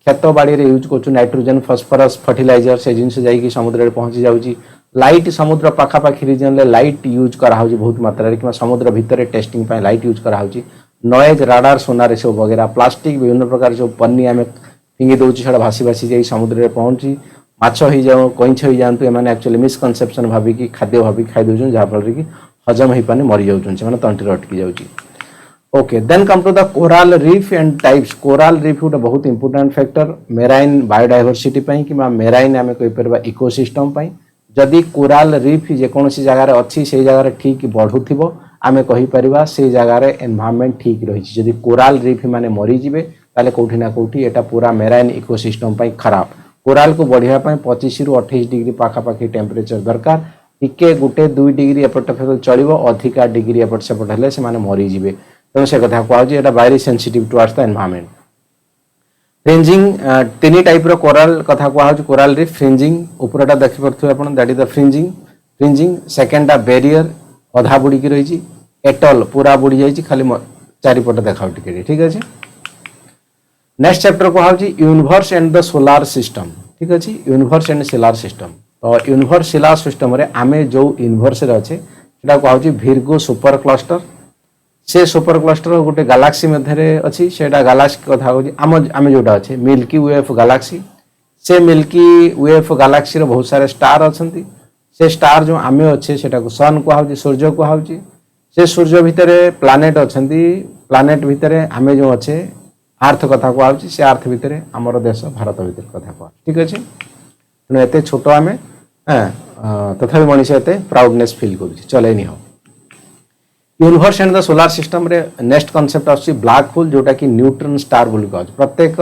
खेत बाड़ी रे यूज करछु नाइट्रोजन फास्फोरस फर्टिलाइजर से जिनसे जाई कि समुद्र रे पहुंची जाउची लाइट समुद्र पाखा पाखी रीजन ले लाइट यूज करा होची बहुत मात्रा रे कि समुद्र भीतर टेस्टिंग पे लाइट यूज करा होची नॉइज राडार सोनार सब वगैरह प्लास्टिक विभिन्न प्रकार जो पन्नी आमे फिंगी दउची छडा भासी भासी जाई समुद्र रे पहुंची माछ हो जाओ कईछ हो जातु एमाने एक्चुअली मिसकनसेप्शन भाबी कि खाद्य भाबी खाइ दउछन जहा फल कि हजम ही पानी मरि जाउछन से माने तंत्री अटकी जाउची okay then come to the coral reef and types coral reef गोटे बहुत इंपोर्टेंट फैक्टर मेराइन बायोडायवर्सिटी पई कि मेराइन आमे कहि परबा इकोसिस्टम पई जदि कोराल रीफ जे कोनोसी जगह रे अछि से जगह रे ठीक बढ़ुथिबो आमे कहि परबा से जगह रे एनवायरनमेंट ठीक रहिछि जदि कोराल रीफ माने मरि जिवे ताले कोठी ना कोठी एटा पूरा मेराइन इकोसिस्टम पई खराब कोराल को बढ़िया 25 रु 28 डिग्री पाखापाखी टेम्परेचर दरकार टिके गुटे 2 डिग्री एपट चलो अधिका डिग्री एपट सेपट हेले से माने मरी जिवे तेणु से कथा कहूँ एटा very sensitive towards the environment fringing तीन टाइप रो कोराल कथा कहूँ कोराल रीफ फ्रिंजिंग ऊपरटा देखि परथु आपण that is the fringing second barrier अधा बुड़ी की रही एटल पूरा बुड़ी जाई खाली चारिपट देखाउ टिके ठीक अछि नेक्स्ट चैप्टर को हाउची universe and the solar system ठीक अछि यूनिवर्स एंड सोलार सिस्टम तो यूनिवर्स सोलार सिस्टम रे आमे जो यूनिवर्स रे अछि सेटा को हाउची विर्गो सुपर क्लस्टर से सुपर क्लस्टर गोटे गैलेक्सी मध्य रे अछि सेटा गैलेक्सी कथा होची आमे जोटा अछि मिल्की वे ऑफ गैलेक्सी से मिल्की वे ऑफ गैलेक्सी रे बहुत सारे स्टार अछंती से स्टार जो आमे अछि सेटा को सन को हाउची सूर्य को हाउची से सूर्य भितरे प्लैनेट अछंती प्लैनेट भितरे आमे जो अछि अर्थ कथा को आउची से अर्थ भितरे हमर देश भारत भितर कथा को ठीक अछि न एते छोट आमे तथापि मनुष्य एते प्राउडनेस फील करूची चले नि हो universe and the solar system रे नेक्स्ट कांसेप्ट आछि ब्लैक होल जोटा कि न्यूट्रॉन स्टार बोली कहू प्रत्येक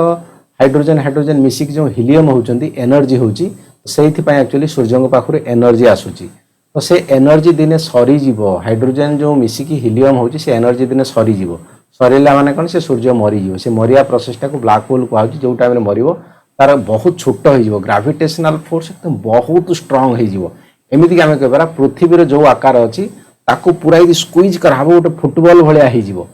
हाइड्रोजन मिसिक जो हीलियम होउचंती एनर्जी होउची सेहिथि पय एक्चुअली सूर्य को पाखरे एनर्जी आसुची तो से एनर्जी दिने सरी जीवो हाइड्रोजन जो मिसिक हीलियम होउची से एनर्जी दिने सरी जीवो सरीला माने कोन से सूर्य मरी जीवो से मरिया प्रोसेसटा को ब्लैक होल कहू जो टाइम रे मरिवो तार बहुत छोट हो जीवो ग्रेविटेशनल फोर्स एकदम बहुत स्ट्रांग हो जीवो एमिति कि हमें कहबरा पृथ्वी रे जो आकार अछि ताको पूरा यदि स्क्वीज कराबो गोटे फुटबॉल भलिया हो जीवो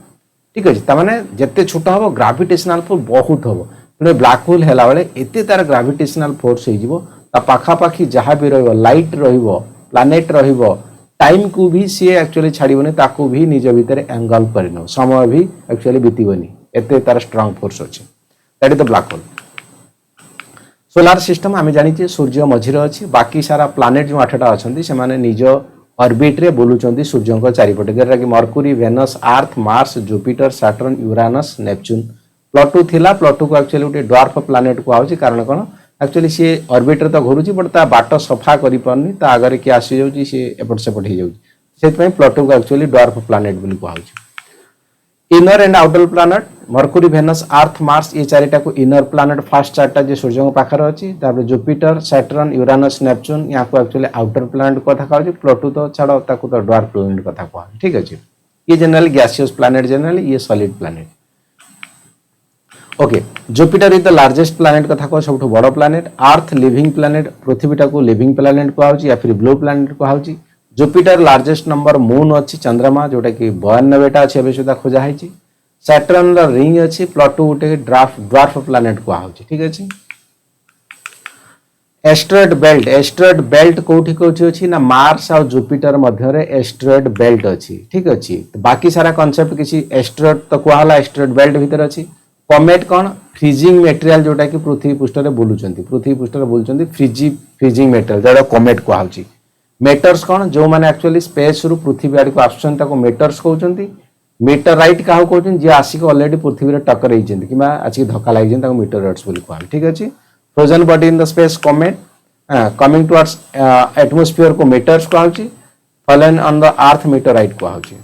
ठीक अछि ता माने जत्ते छोट हबो ग्रेविटेशनल फोर्स बहुत हबो तने ब्लैक होल हैला बेले एते तार ग्रेविटेशनल फोर्स हो जीवो ता पाखा पाखी जहां भी रहइबो लाइट रहिबो प्लैनेट रहिबो टाइम को भी सी एक्चुअली छाड़बनी ताको भी निज भीतर एंगल करनो समय भी एक्चुअली बीतबनी एते तार स्ट्रांग फोर्स अछि that is the black hole solar system आमे जानि छी सूर्य मझिर अछि बाकी सारा प्लैनेट जो 8टा अछंती से माने निज ऑर्बिट रे बुलुचंती सूर्य को चारिपटे जेरा कि Mercury Venus Earth Mars Jupiter Saturn Uranus Neptune Pluto थिला प्लूटो को एक्चुअली उटे ड्वार्फ प्लैनेट को आउची कारण कोन एक्चुअली सी ऑर्बिट रे तो घुरुची बट ता बाट सफा करि परनी ता आगे कि आसी जाउची सी एपट सेपट हो जाउची सेत पय प्लूटो को एक्चुअली ड्वार्फ प्लैनेट बोली कहउची inner and outer planet Mercury Venus Earth Mars ये चारिटा को इनर प्लैनेट फर्स्ट चारटा जे सूर्य को पाखर अछि तापर जुपिटर सैटर्न यूरानस नेपच्यून या को एक्चुअली आउटर प्लैनेट कथा कहउची प्लूटो तो छाड़ो ताको तो ड्वार्फ प्लैनेट कथा कहउ ठीक अछि ये जनरली गैसियस प्लैनेट जनरली ये solid planet okay Jupiter is the largest planet कथा को सबठो बड़ प्लैनेट अर्थ लिविंग प्लैनेट पृथ्वीटा को लिविंग प्लैनेट कहउची या फिर ब्लू प्लैनेट कहउची जुपिटर लार्जेस्ट नंबर मून अछि चंद्रमा जोटा कि 92टा अछि अबे सुधा खोजा हैछि सैटर्न र रिंग अछि प्लूटो उटे ड्वार्फ प्लैनेट कहउची ठीक अछि एस्टेरॉयड बेल्ट कोठी कोठी अछि ना मार्स और जुपिटर मध्य रे एस्टेरॉयड बेल्ट अछि ठीक अछि तो बाकी सारा कांसेप्ट किछि एस्टेरॉयड तो कहला एस्टेरॉयड बेल्ट भीतर अछि कॉमेट कौन फ्रीजिंग मटेरियल जोटा कि पृथ्वी पृष्ठ रे बुलुचंती फ्रीजिंग मटेरियल जोटा कॉमेट कहउची मेटर्स कौन जो माने एक्चुअली स्पेस रु पृथ्वी आड़ को आछन ताको मेटर्स कहउचंती मीटराइट काहू कहउचन जे आसिक ऑलरेडी पृथ्वी रे टक्कर हेइचंती किबा आछि धक्का लागि ताको मीटराइट्स बोली कहउ ठीक अछि frozen body in the space comet coming towards atmosphere को मेटर्स कहउची fallen on the earth meteorite कहउची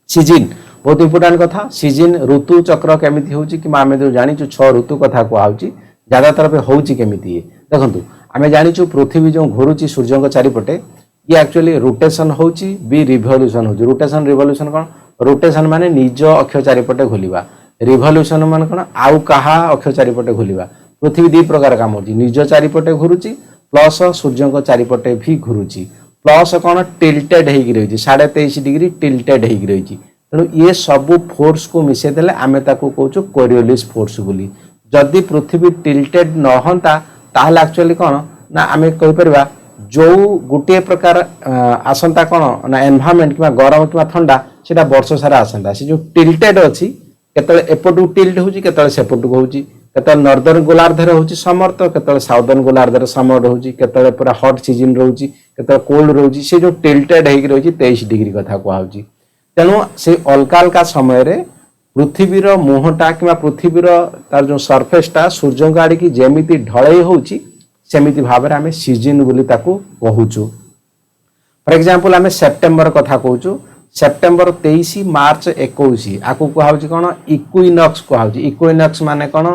सीजन बहुत इंपोर्टाट कथा सीजन ऋतु चक्र केमिति होउची कि आमे जो जानिछु 6 ऋतु कथा को आउची ज्यादातर पे होउची केमिति देखंतु आमे जानिछु पृथ्वी जो घुरुची सूर्य को चारिपटे ये एक्चुअली रोटेशन होउची बी रिवोल्यूशन होउची रोटेशन रिवोल्यूशन कोन रोटेशन माने निज अक्ष चारिपटे घुलिबा रिवोल्यूशन माने कोन आउ कहा अक्ष चारिपटे घुलिबा पृथ्वी दी प्रकार काम होउची निज चारिपटे घुरुची प्लस सूर्य को चारिपटे भी घुरुची प्लस कोन टिल्टेड हेगी रहिची 23.5 डिग्री टिल्टेड हेगी रहिची तेणु ये सब फोर्स को मिसे देले आमे ताको कहूछु कोरियोलिस फोर्स बोली जदि पृथ्वी टिल्टेड न हंता ताहले एक्चुअली कोन ना आमे कहि परबा जो गोटे प्रकार आसंता कोन ना एनवायरनमेंट किबा गरम किबा ठंडा सेटा वर्ष सारा आसंता से जो टिल्टेड अछि केतले एपटू टिल्ट होउची केतले सेपटू होउची केतले नॉर्दर्न गोलार्ध रे होउची समर तो केतले साउदर्न गोलार्ध रे समर होउची केतले पूरा हॉट सीजन रहउची केतले कोल्ड रहउची से जो टिल्टेड हेगी रहउची 23 डिग्री कथा को आउची तेणु से अलका अलका समय रे पृथ्वीर मुहटा कि पृथ्वीर तार जो सरफेसटा सूर्य आड़ की जेमिति ढलई होउची सेमिति भाव में आम सीजन बोली ताकू कहूचु फॉर एग्जांपल आम सेप्टेम्बर कथा कहूचु सेप्टेम्बर 23 मार्च 21 आकु कहूची कौन इक्विनॉक्स कहूची इक्विनॉक्स माने कौन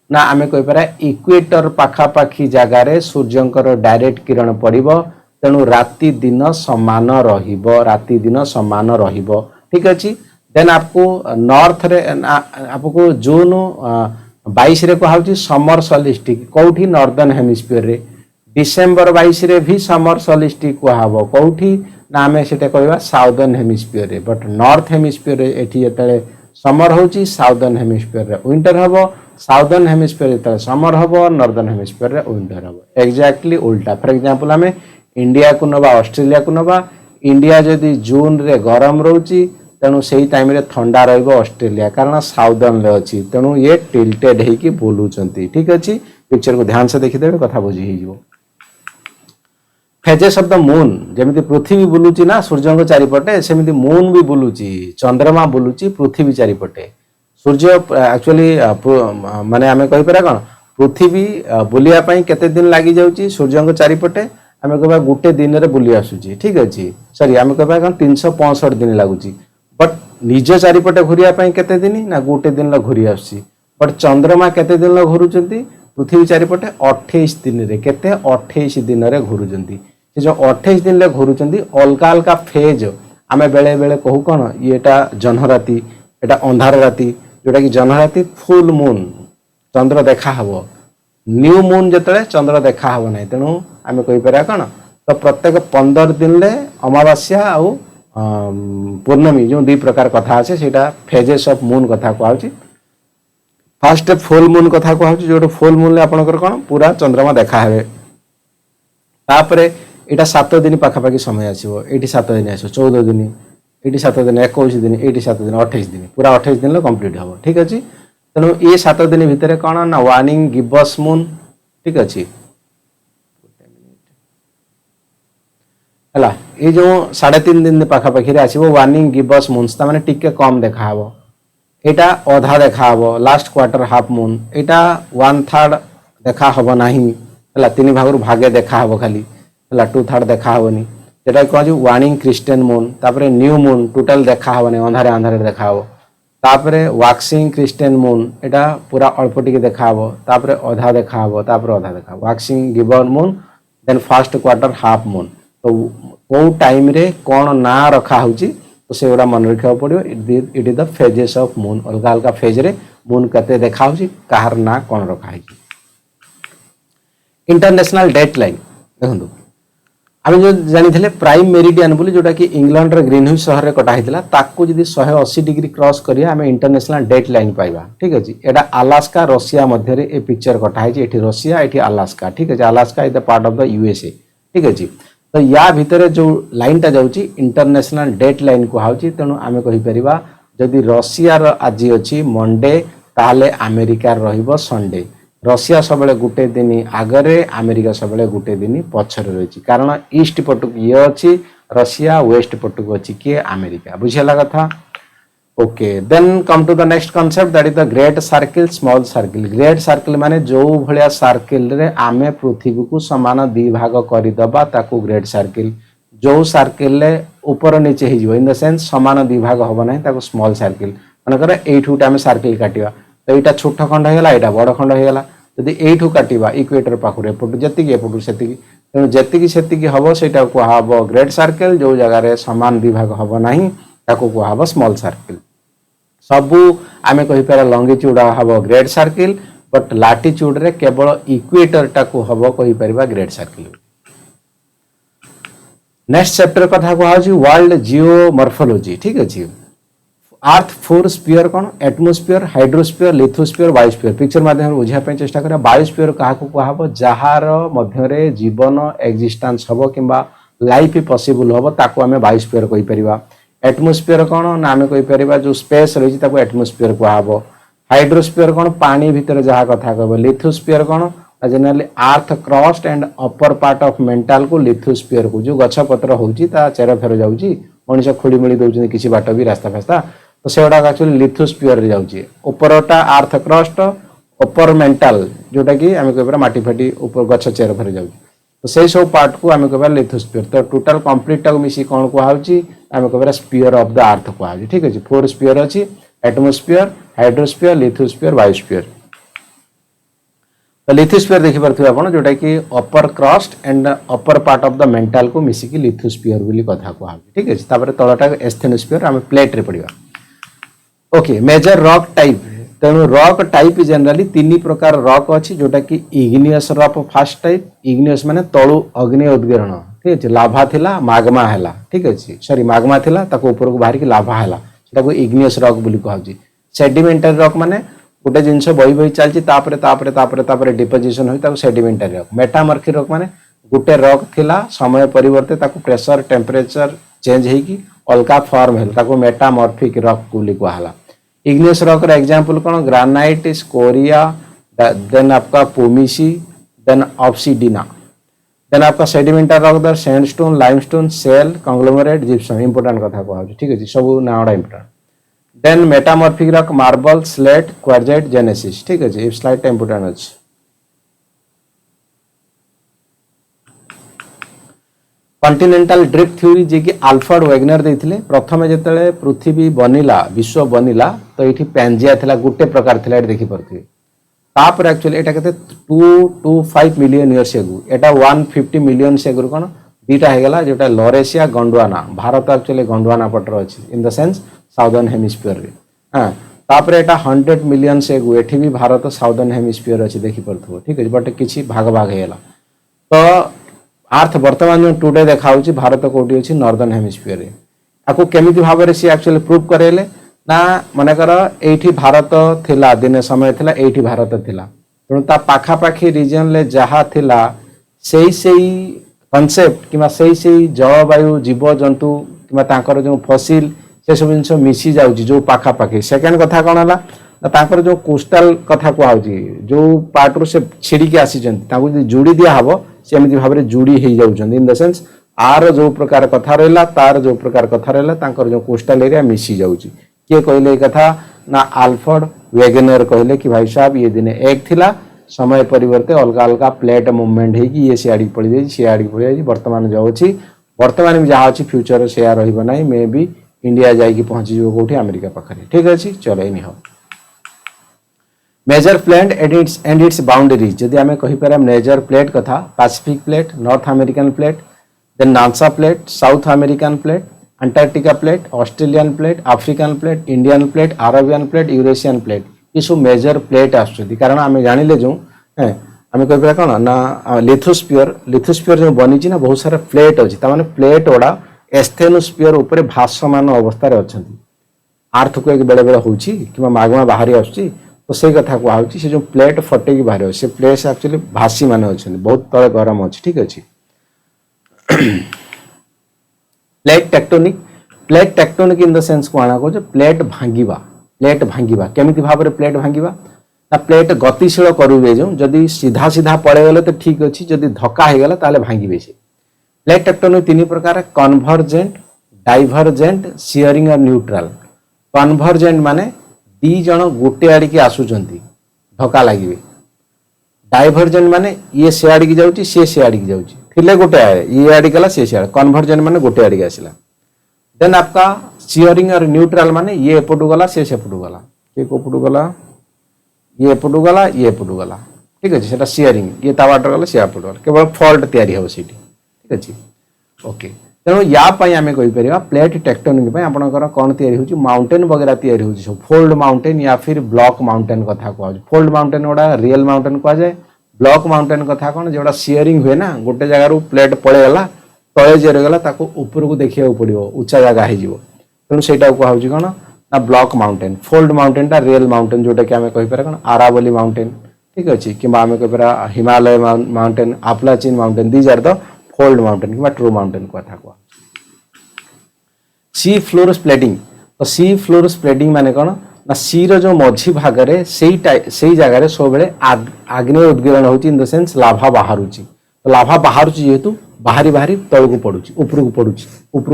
ना आम कहि पारा इक्वेटर पाखापाखी जगार सूर्यंकर डायरेक्ट किरण पड़िबो तेणु राति दिन समान रहिबो राति दिन समान रहिबो ठीक अछि देन आपको नॉर्थ रे आपको जून 22 रे कहूची समर सॉलिस्टिक कोठी नॉर्दर्न हेमिस्फीयर रे डिसेंबर 22 रे भी समर सॉलिस्टिक कहबो कोठी ना हमें सेटा कहबा साउदर्न हेमिस्फीयर रे बट नॉर्थ हेमिस्फीयर रे एठी एतले समर होची साउदर्न हेमिस्फीयर रे विंटर हबो साउदर्न हेमिस्फीयर एतले समर हबो नॉर्दर्न हेमिस्फीयर रे विंटर हबो एग्जैक्टली उल्टा फॉर एग्जांपल हमें इंडिया को नबा ऑस्ट्रेलिया को नबा इंडिया जदि जून रे गरम रहउची तेणु से टाइम रे ठंडा रहिबो ऑस्ट्रेलिया कारण साउदर्न रे अछि तेणु ये टिल्टेड हेकी बोलुचंती ठीक अछि पिक्चर को ध्यान से देखि देबे कथा बुझी ही जिवो फेजेस ऑफ द मून जेमिति पृथ्वी बुलुची ना सूर्य को चारिपटे सेमिति मून भी बुलुची चंद्रमा बुलुची पृथ्वी चारिपटे सूर्य एक्चुअली माने आमे कहि परा कोन पृथ्वी बुलिया पई केते दिन लागि जाउची सूर्य को चारिपटे आमे कहबा गुटे दिन रे बुली आसुची ठीक अछि सॉरी आमे कहबा कोन 365 दिन लागुची बट निज चारिपटे घुरिया पई केते दिन ना गुटे दिन ला घुरी आसुची बट चंद्रमा केते दिन ला घुरुचंती पृथ्वी चारिपटे 28 दिन रे केते 28 दिन रे घुरुचंती से जो 28 दिन ले घुरुचंती अलगा अलगा फेज आमे बेले बेले कहू कोन येटा जन्हराती एटा अंधार राती जोटा कि जन्हराती फुल मून चंद्र देखा हबो न्यू मून जतले चंद्र देखा हबो नै तेनु आमे कहि परा कोन तो प्रत्येक 15 दिन ले अमावास्या आ पूर्णमी जो दी प्रकार कथा আছে सेटा फेजेस ऑफ मून कथा को आउची फर्स्ट फुल मून कथा को आउची जो फुल मून ले आपनकर कोन पूरा चंद्रमा देखा हेबे तापरे एटा 7 दिन पाखापाखी समय आसीबो एटी 7 दिन आसीबो 14 दिन एटी 7 दिन 21 दिन एटी 7 दिन 28 दिन पूरा 28 दिन ले कंप्लीट हबो ठीक अछि तेनु ए 7 दिन भितरे कोन ना वार्निंग गिबस मून ठीक अछि हला ये जो 3.5 दिन पाखापाखी आसीबो वार्निंग गिबस मून्स ता माने टिके कम देखा हबो एटा आधा देखा हबो लास्ट क्वार्टर हाफ मून एटा 1/3 देखा हबो नाही हला 3 भागरु भागे देखा हबो खाली हला 2/3 देखा हबोनी जेटा कहै छै वार्निंग क्रिस्टन मून तापरे न्यू मून टोटल देखा हबोनी अंधारे अंधारे देखा हबो तापरे वैक्सिंग क्रिस्टन मून एटा पूरा अल्प टिके देखा हबो तापरे आधा देखा हबो तापरे आधा देखा वैक्सिंग गिबन moon then first quarter half moon तो वो टाइम रे कौन ना रखा होची तो से ओरा मन रखा पड़ियो it is the phases of moon अलगा अलगा फेज रे मून कते देखा होची कहार ना कौन रखा है इंटरनेशनल डेट लाइन देखंतु आमे जो जानि थले प्राइम मेरिडियन बोली जोटा कि इंग्लैंड रे ग्रीनविच शहर रे कटा हितला ताकू जदी 180 डिग्री क्रॉस करिया आमे इंटरनेशनल डेट लाइन पाइबा ठीक अछि एडा अलास्का रशिया मध्य रे ए पिक्चर कटा है एठी रशिया एठी अलास्का ठीक अछि Alaska is the part of the USA ठीक अछि तो या भितर जो लाइन टा जाउची इंटरनेशनल डेट लाइन को हाउची तेनु आमे कहि परिबा जदी रशिया रो आज अछि मंडे ताले अमेरिका रहिबो संडे रशिया सबले गुटे दिन आगरे अमेरिका सबले गुटे दिन पछरे रहिछि कारण ईस्ट पटक ये अछि रशिया वेस्ट पटक अछि के अमेरिका बुझिला कथा okay then come to the next concept that is the great circle small circle great circle माने जो भलिया सर्किल रे आमे पृथ्वी को समान दी भाग करि दबा ताकू ग्रेट सर्किल जो सर्किल ले ऊपर नीचे हो इन द सेन्स सामान विभाग हम ना स्मॉल सर्किल मनकर एठूटा आम सर्किल काटिया तो यहाँ छोट खंड होगा यहाँ बड़ खंड होगा जदि एठू काटिबा इक्वेटर पाखुर एपटू जी एपटू से तेणु जी हम से कहब ग्रेट सर्किल जो जगार सामान विभाग हम ना कहब स्मॉल सर्किल सबू आम कहीपर लंगिट्यूड हम ग्रेट सर्किल बट लाटिट्यूड रे केवल इक्वेटर टाको हम कहीपर ग्रेट सर्किल। नेक्स्ट चैप्टर कथा कहूँ वर्ल्ड जियोमॉर्फोलॉजी ठीक अच्छे अर्थ फोर स्पीयर कौन atmosphere hydrosphere lithosphere biosphere picture माध्यम बुझापी चेष्टा करें बायोस्फीयर क्या कहब जार मध्य जीवन एक्जिस्टेंस हम कि लाइफ पॉसिबल हम ताको आम बायोस्फीयर कहीपर एटमोस्फीयर कौन ना आम कहीपर जो स्पेस रही एटमोस्फीयर कहब हाइड्रोस्फीयर कौन पानी भितर जहाँ कथा कह लिथोस्फीयर कौन generally earth crust and upper part of mental को लिथोस्फीयर को जो गछ पत्र होची ता चेर फेर जाउची मनीष खोली मिली दउछन किसी बाट भी रास्ता फास्ता तो सेटा एक्चुअली लिथोस्फीयर रे जाउची ऊपरटा अर्थ क्रस्ट अपर मेंटल जोटा कि आम कह माटी फाटी ऊपर गछ चेर फेर जाउची तो से सब पार्ट को आम कह लिथोस्फीयर तो टोटल कंप्लीट टाको मिसी कौन कहउची आम कह स्पीयर ऑफ द अर्थ कहउची ठीक अछि फोर स्पीयर अछि एटमोस्फीयर हाइड्रोस्फीयर लिथोस्फीयर बायोस्फीयर तो लिथोस्फीयर देखि परथि आपण जोटा कि upper crust and upper part of the mantle को मिसिकी लिथोस्फीयर बोली कथा कहउची ठीक अछि तापर तळटा एस्थेनोस्फीयर आम प्लेट रे पडिबा ओके मेजर रॉक टाइप तेणु रॉक टाइप जनरली तीन प्रकार रॉक अच्छी जोटा कि igneous rock fast type igneous माने तळु अग्नि उद्गीर्ण ठीक अछि लाभा थिला माग्मा हैला ठीक अछि सॉरी माग्मा थिला ताको ऊपर को बाहर की लाभा हैला सेटा को इग्नियस रॉक बोली कहउची सेडिमेंटरी रॉक माने गोटे जिनस बही बही चलती तापरे तापरे तापरे तापरे डिपोजिशन होई ताको सेडिमेंटरी रॉक मेटामॉर्फिक रॉक माने गोटे रॉक थिला समय परिवर्ते ताको प्रेशर टेम्परेचर चेंज हेकी अलगा फॉर्म हेल ताको मेटामॉर्फिक रॉक बोली कहला इग्नियस रॉक रा एग्जांपल कोन ग्रेनाइट स्कोरिया देन आपका पोमिसी देन ऑब्सिडिना देन आपका सेडिमेंटरी रॉक दर sandstone limestone shale conglomerate gypsum important कथा कहू ठीक अछि सब नाडा important then metamorphic rock marble slate quartzite genesis ठीक अछि इफ स्लाइड इंपोर्टेंट अछि कॉन्टिनेंटल ड्रिफ्ट थ्योरी जे कि आल्फ्रेड वेगनर देथिले प्रथमे जेतले पृथ्वी बनिला विश्व बनिला तो एठी पैंजिया थिला गुटे प्रकार थिला एठी देखि परथि तापर एक्चुअली एटा केते 225 मिलियन इयर्स एगु एटा 150 मिलियन से एगु कोन दीटा हे गेला जेटा लोरेशिया गोंडवाना भारत एक्चुअली गोंडवाना पटर अछि इन द सेंस साउदर्न हेमिस्फीयर रे हां तापर एटा 100 मिलियन से एगु एठी भी भारत साउदर्न हेमिस्फीयर अछि देखि परथो ठीक अछि बट किछि भाग भाग हेला तो अर्थ वर्तमान जो टुडे देखा भारत कोटी अच्छी नॉर्दर्न हेमिस्फीयर रे आपको केमिति भाव में सी एक्चुअली प्रूव करेले ना मनकर एठी भारत थिला दिने समय थिला एठी भारत थिला तेणु ता पाखा पाखी रीजन ले जहा थिला सेही कॉन्सेप्ट किमा सेही जलवायु जीव जंतु किमा तांकर जो फसिल से सब जिनस मिसी जाउची जो पाखा पाखी सेकेंड कथा कोन हला तांकर जो कोस्टल कथा कहउची जो पार्ट रो से छिड़ी के आसी जंत ताकू जोड़ी दिया हबो सेमती भाव में जोड़ी हो जाउछन इन द सेंस आर जो प्रकार कथा रहला तार जो प्रकार कथा रहला तांकर जो कोस्टल एरिया मिसी जाउची के कहले कथा ना आल्फ्रेड वेगनर कहले कि भाई साहब ये दिन एक थिला समय परिवर्ते अलग अलग प्लेट मूवमेंट है कि ये सियाड़ी पड़ जाई सियाड़ी पड़ जाई वर्तमान जो अछि वर्तमान में जहाँ अच्छी फ्यूचर से रहिबो नाही मे भी इंडिया जाई कि पहुंची जो कोठी अमेरिका पाखरे ठीक अछि चलो इनी हो major plate and its boundaries जदि आम कहीपर मेजर प्लेट कथा Pacific plate North American plate then Nazca plate South American plate Antarctica plate Australian plate African plate Indian plate Arabian plate Eurasian plate ये सब मेजर प्लेट आसुच्छी कारण आम जानिले जो आम कह कौन ना लिथोस्फीयर जो बनी ना बहुत सारा प्लेट अच्छी ताने प्लेट गुड़ा एस्थेनोस्फीयर उपर भासमान अवस्था अच्छा अर्थ को एक बेले बेले होची कि मागमा बाहरी आसुच्छी तो से कथा कहूँ से जो प्लेट फटे बाहर से प्लेट एक्चुअली भासी मान अच्छा बहुत तले गरम अच्छी ठीक अच्छे plate tectonic in the sense कौन कह प्लेट भांगिबा केमिति भाव में प्लेट भांगिबा ना प्लेट गतिशील करुवे जो जदि सीधा सीधा पड़े गले तो ठीक अच्छी जदि धक्का हो गला ताले भांगिबे से प्लेट टेक्टोनिक तीन प्रकार कन्वर्जेंट डाइवर्जेंट शियरिंग और न्यूट्रल कन्वर्जेंट माने दी जन गोटे आड़िकी आसुचंती धक्का लगे डाइवर्जेंट माने ये से आड़िकी जाउची से आड़िकी जाउची थिले गोटे ये आड़ी गला से आड़ कन्वर्जेंट माने गोटे आड़िकी आसिला देन आपका सियरिंग और न्यूट्रल माने ये एपटू गला से सेपटू गला, ये कोपटू गला, ये एपटू गला, ये एपटू गला, ठीक अच्छे सेटा सियरिंग, ये ता बाटर गला से आपटू गला, केवल फॉल्ट तैयारी हो सीटी, ठीक अच्छे ओके। तेणु या आम कहीपर प्लेट टेक्टोनिक आपंकर कौन या माउंटेन वगैरह या फोल्ड माउंटेन या फिर ब्लॉक माउंटेन कथा कह। फोल्ड माउंटेन गुड़ा रियल माउंटेन कह जाए, ब्लॉक माउंटेन कथा कौन जो सियरिंग हुए ना, गोटे जगार प्लेट पलैगला तले जेरीगला ऊपर को देखा पड़ो उच्चा जगह हो, तेणु से कहुच्छी कौन ना ब्लॉक माउंटेन। फोल्ड माउंटेन टा रियल माउंटेन जोटा कि आम कहीपर कौन आरावली माउंटेन, ठीक अच्छे कि आम कहीपर Himalaya mountain, Appalachian mountain, these are the fold mountain कि ट्रू माउंटेन कथा कह। सी फ्लोर स्प्लेडिंग, तो सी फ्लोर स्प्रेडिंग माने कौन ना सी रो मझी भागरे से जगार सब आग्नेय उद्गीरण होची इन द सेंस लाभा बाहर, तो लाभा बाहर जेहेतु बाहरी बाहरी तौक पड़ुची उपरକୁ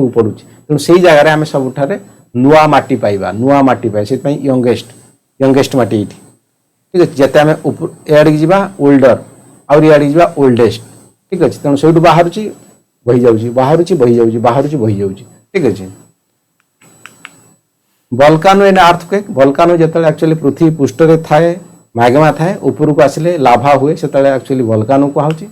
पड़ुची तेणु से जगार आम सबुठारे नुआ माटी पाइबा, नुआ माटी पाए से यंगेस्ट माटी ये, ठीक अच्छे जिते आम एआड़ जावा ओल्डर आउर इआड़ जावा ओल्डेस्ट, ठीक अच्छे तेणु से बाहर बही जाऊँगी बाहर बही जाऊँगी बाहर बही जाऊँगी, ठीक अच्छे। वोल्कानो एंड अर्थक्वेक, वोल्कानो जो एक्चुअली पृथ्वी पृष्ठ रे थाए मैग्मा थाए ऊपर को आसिले लाभा हुए से एक्चुअली वोल्कानो कहुची।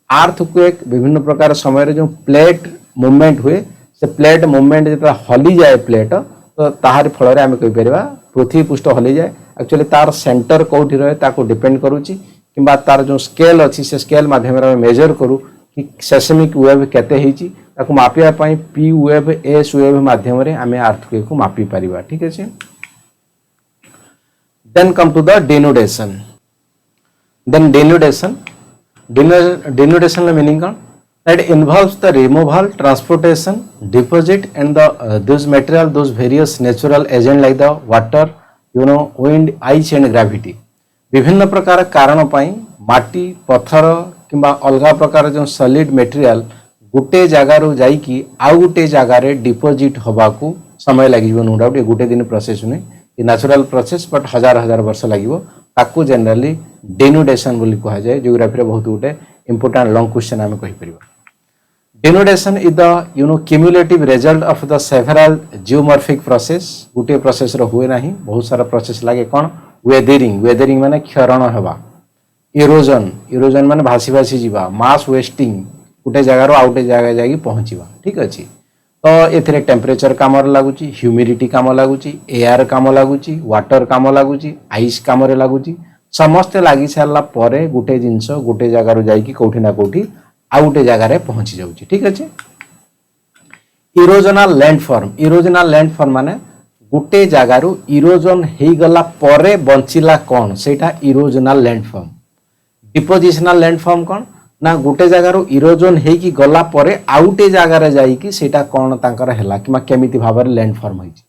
अर्थक्वेक विभिन्न प्रकार समय जो प्लेट मूवमेंट हुए से प्लेट मूवमेंट जो हली जाए प्लेट तो ताहार फल आम कहीपर पृथ्वी पृष्ठ हली जाए, एक्चुअली तार सेंटर कौटी रहे ताको डिपेंड करुच्ची कि तार जो स्केल अच्छी से स्केल माध्यम मेजर करूँ कि सेस्मिक वेव केते ହେଇଛି ताको मापिया पई पी वेव एस वेव माध्यम रे आमे अर्थक्वेक को मापी परिबा, ठीक अछि। Then come to the denudation, then denudation meaning कौन that involves the removal, transportation, deposit and the those material, those various natural agent like the water, wind, ice and gravity। विभिन्न प्रकार कारण पाई माटी पत्थर किंबा अलग प्रकार जो सॉलिड मटेरियल गोटे जगार जाइकी आउ गोटे जगार डिपोजिट होबाकू समय लगे, नो डाउट ये गोटे दिन प्रोसेस नुहे, ये नेचुरल प्रोसेस बट हजार हजार वर्ष लगे, ताकू जनरली डेनोडेशन बोली कह जाए। जियोग्राफी रे बहुत गोटे इंपोर्टेंट लॉन्ग क्वेश्चन आम कहि परिबा। Denudation is the cumulative result of the several geomorphic process, गोटे प्रोसेस रो हुए नहीं बहुत सारा प्रोसेस लगे, कौन वेदरिंग, वेदरिंग माने क्षरण होगा, इरोजन, इरोजन माने भासी भासी जीवा, मास वेस्टिंग गोटे जगार आउ गोटे जगह जाकि पहुँचवा, ठीक अच्छे। तो एथिरे टेम्परेचर काम लगुच, ह्यूमिडिटी काम लगुच, एयर काम लगुच, वाटर काम लगुच, आइस काम लगुच, समस्ते लगी सारा पर गोटे जिनस गोटे जगार जाकि कौटी ना कौटी आउ गोटे जगार पहुँची जाऊँगी, ठीक अच्छे। इरोजनाल लैंडफॉर्म, इरोजनाल लैंडफॉर्म माने गोटे जगार इरोजन हो गला परे बंचिला कौन सेटा इरोजनाल लैंडफॉर्म। डिपोजिशनल लैंडफॉर्म कौन ना गोटे जगार इरोजन हो गला परे आउ गोटे जगार जाइकी सेटा कौन तांकर हैला कि केमिति भाव लैंडफॉर्म होइछि,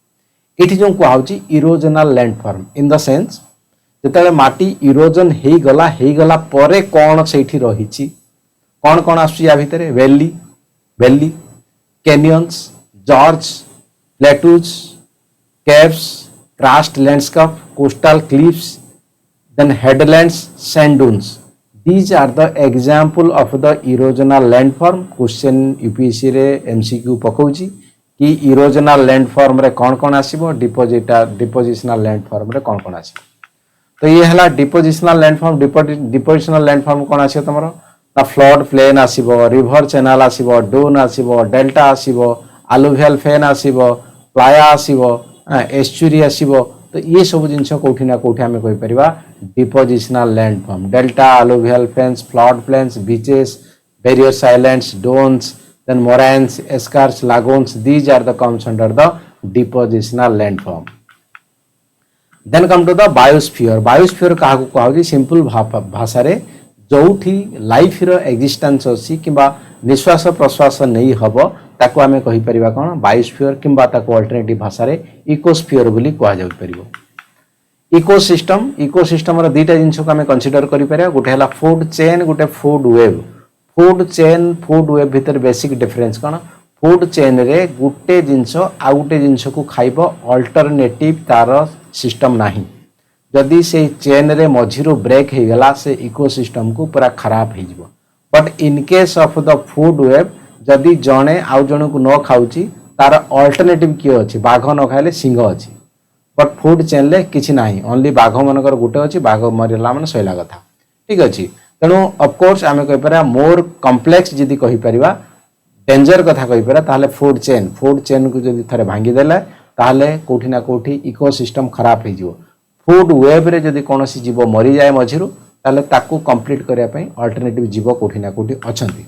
एठी जो कहुछि इरोजनाल लैंडफॉर्म इन द सेंस जेतले माटी इरोजन हो गला परे कौन सेठी रहिछि, कौन कौन आसुछि या भितरे valley, valley canyons, gorge, plateaus, caves, karst landscape, coastal cliffs, then headlands, sand dunes, these are the example of the erosional landform। Question UPSC रे एमसीक्यू पकाउची कि इरोजनल लैंडफॉर्म रे कौन कौन आसीबो, डिपोजिशनल लैंडफॉर्म रे कौन कौन आसीबो। तो ये हला डिपोजिशनल लैंडफॉर्म, डिपोजिशनल लैंडफॉर्म कौन आसीबो तमरो ना फ्लड प्लेन आसीबो, रिवर चैनल आसीबो, डोन आसीबो, डेल्टा आसीबो, आलुवियल फेन आसीबो, प्लाया आसीबो, एस्चुरी आसीबो। तो ये सब जिन कौटी ना कौटी आम कहीपर depositional landform, delta, alluvial fans, flood plains, beaches, various islands, dunes, then moraines, eskers, lagoons, these are the comes under the depositional landform. Then come to the biosphere. Biosphere क्या कहुछि सिंपल भाषा रे जोठी लाइफ रो existence अछि किबा निश्वास प्रश्वास नहीं हबो ताको आमे कहि परिबा कोन बायोस्फीयर किबा ताको अल्टरनेटिव भाषा रे इकोस्फीयर बोली कहा जाय परिबो। इकोसिस्टम, इकोसिस्टम रो दुईटा जिंस को आमे कंसीडर करि परिबा, गोटे हला फूड चेन, गोटे food web. Food chain food web भीतर बेसिक डिफरेंस कोन, फूड चेन रे गोटे जिंस आ गोटे जिंस को खाइबो अल्टरनेटिव तार सिस्टम नाही, जदि से चेन रे मझिरो ब्रेक हो गला से इकोसिस्टम को पूरा खराब हो। But in case of the food web जदि जणे आउ जण को न खाउची तार अल्टरनेटिव किए अच्छी बाघ न खाइले सिंह अच्छी बट फूड चेन ले किसी ना ओनली बाघ मनकर गोटे अच्छी बाघ मरला मैंने सैला कथा ठीक अच्छे तेणु अफकोर्स आम कहीपर मोर कम्प्लेक्स जदि कहीपर डेंजर कथा कहीपर ताहले फूड चेन को जब थे भांगीदेले ताहले कोठी ना कोठी इकोसिस्टम खराब हो फूड वेब रे जदि कौन जीव मरी जाए मझिरु ताहले ताकू कंप्लीट करने अल्टरनेटिव जीव कोठी ना कोठी अछंती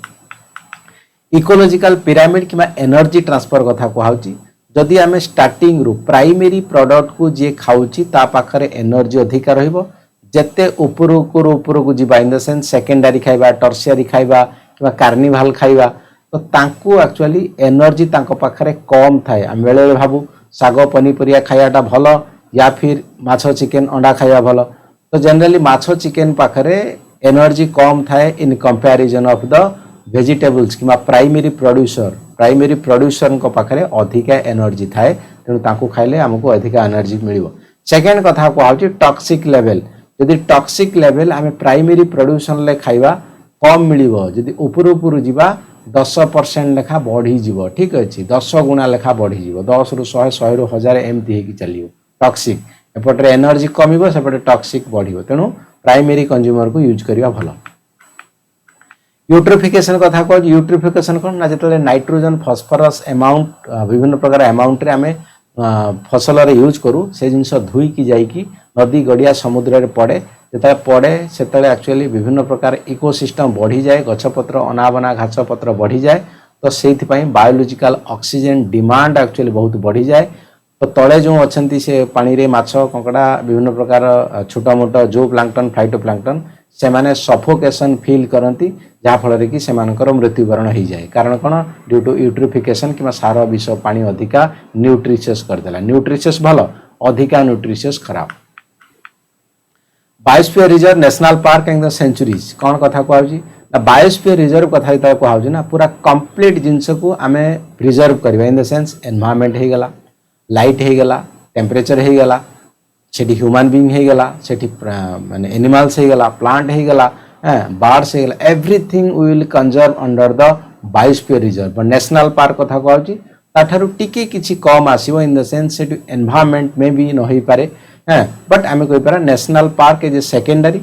इकोलोजिकल पिरामिड कि एनर्जी ट्रांसफर कथा कहूँ जदि आम स्टार्टिंग रु प्राइमरी प्रोडक्ट को जी खाऊची ता पाखरे एनर्जी अधिका रहिबो जेते उपरको जीवा इन द सेंस सेकेंडरी खाइबा टर्शियरी खाइबा कि कार्निवाल खाइबा तो तांकू एक्चुअली एनर्जी तांको पाखरे कम थाए आम बेले भाबू साग पनीपरिया खाइबाटा भल या फिर माछ चिकेन अंडा खाइबा भल तो जनरली माछ चिकेन पाखरे एनर्जी कम थाए इन कंपैरिजन ऑफ द वेजिटेबल्स कि प्राइमरी प्रोड्यूसर को पाखरे अधिका एनर्जी थाए तेणु तांकू खाइले हमको अधिका एनर्जी मिलिबो सेकेंड कथा कहूँ टॉक्सिक लेवल जदि टॉक्सिक लेवल आम प्राइमरी प्रोड्यूसन ले खाइबा कम मिलिबो जदि ऊपर जीवा 10% लेखा बढ़ी जीव ठीक अच्छे 10 गुणा लेखा बढ़ी जीव 10 रु 100 100 रु 1000 एमती होगी चलियो टॉक्सिक एपटे एनर्जी कमिबो सेपटे टॉक्सिक बढ़िबो तेणु प्राइमरी कंज्यूमर को यूज करिया भल यूट्रिफिकेशन कथा कह यूट्रिफिकेशन कौन ना जो नाइट्रोजन फॉस्फोरस अमाउंट विभिन्न प्रकार अमाउंट रे आमे फसल रे यूज करू से जिनस धुई की जाइकी नदी गड़िया समुद्र रे पड़े जो पड़े से एक्चुअली विभिन्न प्रकार इकोसिस्टम बढ़ी जाए गछपत्र अनाबना घास पत्र बढ़ी जाए तो से बायोलॉजिकल ऑक्सीजन डिमांड एक्चुअली बहुत बढ़ी जाए तो तले जो अच्छी से पानी रे माछ कंकड़ा विभिन्न प्रकार छोटा मोटा जो प्लांक्टन फाइटो प्लांक्टन से माने सफोकेशन फील करती जहाँ फल कि मृत्युवरण हो जाए कारण कौन ड्यू टू यूट्रिफिकेशन कि सार विष पानी अधिका न्यूट्रिशियस करदेला न्यूट्रिशियस भल अधिका न्यूट्रिशियस खराब biosphere reserve national park and the sanctuaries कौन कथा कहूँ ना बायोस्फीयर रिजर्व कथा कहूँ ना पूरा कंप्लीट जिनस को आम प्रिजर्व करवा इन द सेंस एनवायरनमेंट हो गला लाइट हो गला टेम्परेचर हो गला सेठी ह्यूमन बीइंग हो गला सेठी माने एनिमल्स हो गला प्लांट हो गला बर्ड्स हो गला everything we will conserve under the biosphere reserve national park कथा कहूँ ताठारु टिके किछि कम आसीबो इन द सेंस सेठी एनवायरनमेंट में भी न होई पारे बट आम कहीपर national park is a secondary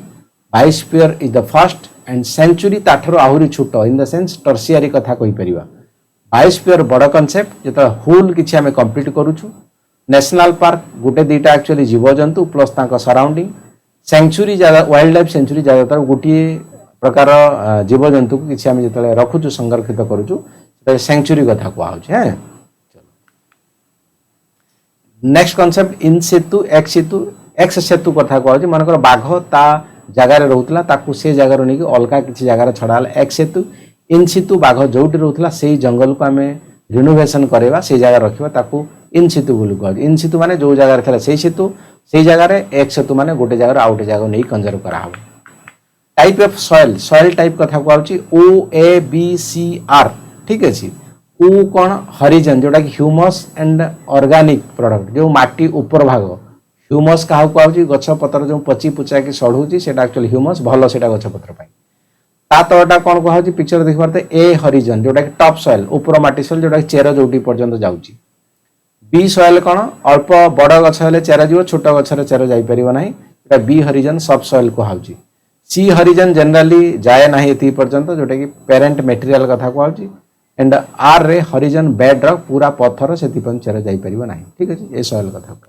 biosphere is the first and sanctuary ताठर आहरी छोट इन द सेंस टर्शियरी कथा कहीपर बायोस्फीयर बड़ कनसेप्ट जो होल किसी आम कंप्लीट करुचु नेशनल पार्क गोटे दीटा एक्चुअली जीवजंतु प्लस सराउंडिंग सेंचुरी जगह वाइल्ड लाइफ सेंचुरी जगह गोटे प्रकार जीवजंतु को किसी आम जो रखुचु संरक्षित करुचु सेंचुरी कथा कहूँ नेक्स्ट कॉन्सेप्ट इन सेतु एक्स सेतु कथा कहूँ मनकर बाघ ता जगार रोला ताकू से जगार नहीं अलग किसी जगार छड़ाला एक्स सेतु इन सेतु बाघ जोटी रोला से जंगल को आम रिनोवेशन करवा से जगह रखा ताकू इन सेतु बोली कह इन सेतु माने जो जगार था से सेतु से जगार एक्स सेतु माने गोटे जगार आउ गोटे जगह नहीं कंजर्व करा टाइप ऑफ सॉइल टाइप कथा कहूँ OABCR ठीक अच्छे ओ कौन हरिजन जोटा कि ह्यूमस एंड ऑर्गेनिक प्रोडक्ट जो माटी ऊपर भाग ह्यूमस क्या कहूँ गछ पत्र जो पची पुचा कि सढ़ुची से एक्चुअली ह्यूमस भल से गछ पत्र ता तलटा कौन कहूँ पिक्चर देख पारे ए हरिजन जोटा कि टॉप सॉइल ऊपर माटी सॉइल जोटा कि चेर जोटी पर्यंत जाऊँगी बी सॉइल कौन अल्प बड़ गछ हेले चेर जीव छोट गछर चेर जापर ना बी हरिजन सब सॉइल कहूँ सी हरिजन जनरली जाए ना ये पर्यंत जोटा कि पेरेंट मेटेरियल कथा कहूँ एंड आर रे हरिजन बेड रक पूरा पत्थर से चेर जापर ना ठीक अच्छे ये सॉइल कथा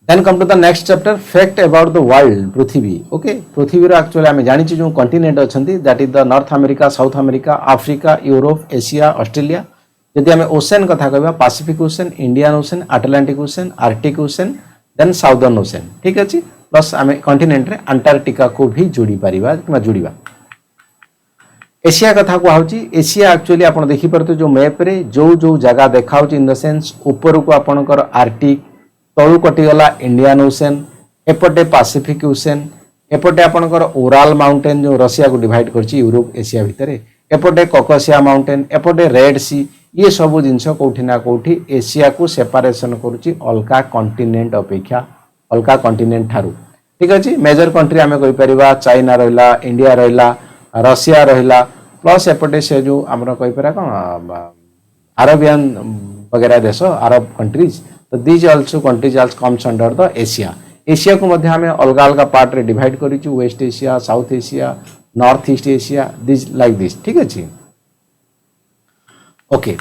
then come to the next chapter fact about the world पृथ्वी ओके पृथ्वी एक्चुअली आम जानी जो कंटिनेंट अच्छा that is the North America South America Africa Europe Asia Australia जदि आम ओशन कथा कहवा Pacific Ocean Indian Ocean Atlantic Ocean Arctic Ocean then Southern Ocean ठीक अच्छे प्लस आम कंटिनेंट रे अंटार्कटिका को भी जोड़ी पारिबा कि जोड़िबा एशिया कथा कहूँ एशिया एक्चुअली आप देखिपे जो मैप रे जो जो जगह देखा इन द सेंस ऊपर को आपणकर आर्टिक तलू कटिगला इंडियन ओशन एपटे पैसिफिक ओशन एपटे आपणकर ओराल माउंटेन जो रशिया को डिवाइड करछि यूरोप एशिया भितर एपटे कॉकसिया माउंटेन एपटे रेड सी ये सब जिनस कौटी ना कौटी एशिया को सेपारेशन करुच्ची अलगा कंटिनेंट अपेक्षा अलगा कंटिनेंट ठारू ठीक अच्छे मेजर कंट्री आम कहीपर चाइना रहा इंडिया रहा रशिया रहा प्लस एपटे से जो आम कहीपर कौन Arabian वगैरह देश अरब कंट्रीज तो these also countries also comes under the Asia Asia को मध्य आम अलग अलग पार्ट रे डिवाइड करूँ West Asia South Asia North East Asia this like this ठीक अच्छे okay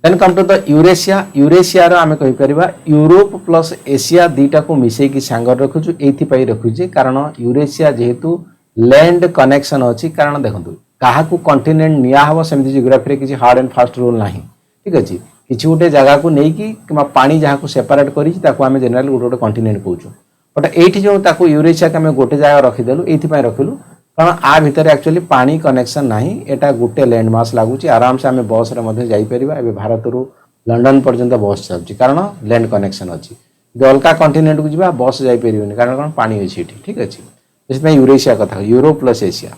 then come to the Eurasia Eurasia आम कहीपर यूरोप प्लस एशिया दुईटा को मिसेकी सांगर रखुचु ये रखुचे कारण यूरेशिया जेहेतु लैंड कनेक्शन अच्छी कारण देखो क्या कंटिनेंट निहब सेमती जियोग्राफी किसी हार्ड एंड फास्ट रूल ना ठीक अच्छे किसी गोटे जगह को लेकिन कि पानी जहाँ सेपरेट करें जेनेल गोटे गोटे कंटिनेंट कौचु बट ये जो यूरेशिया को आम गोटे जगह रखीदेलु ये रखिलु कारण आ भितर एक्चुअली पानी कनेक्शन ना यहाँ गोटे लैंडमास लगुच आराम से आम बस जापर भारत रू लंडन पर्यंत बस चलती कारण लैंड कनेक्शन अच्छी जो अलग कंटिनेंट को जी बस जापर कारण कौन पानी अच्छी ठीक अच्छे इसमें यूरेशिया कथा Europe plus Asia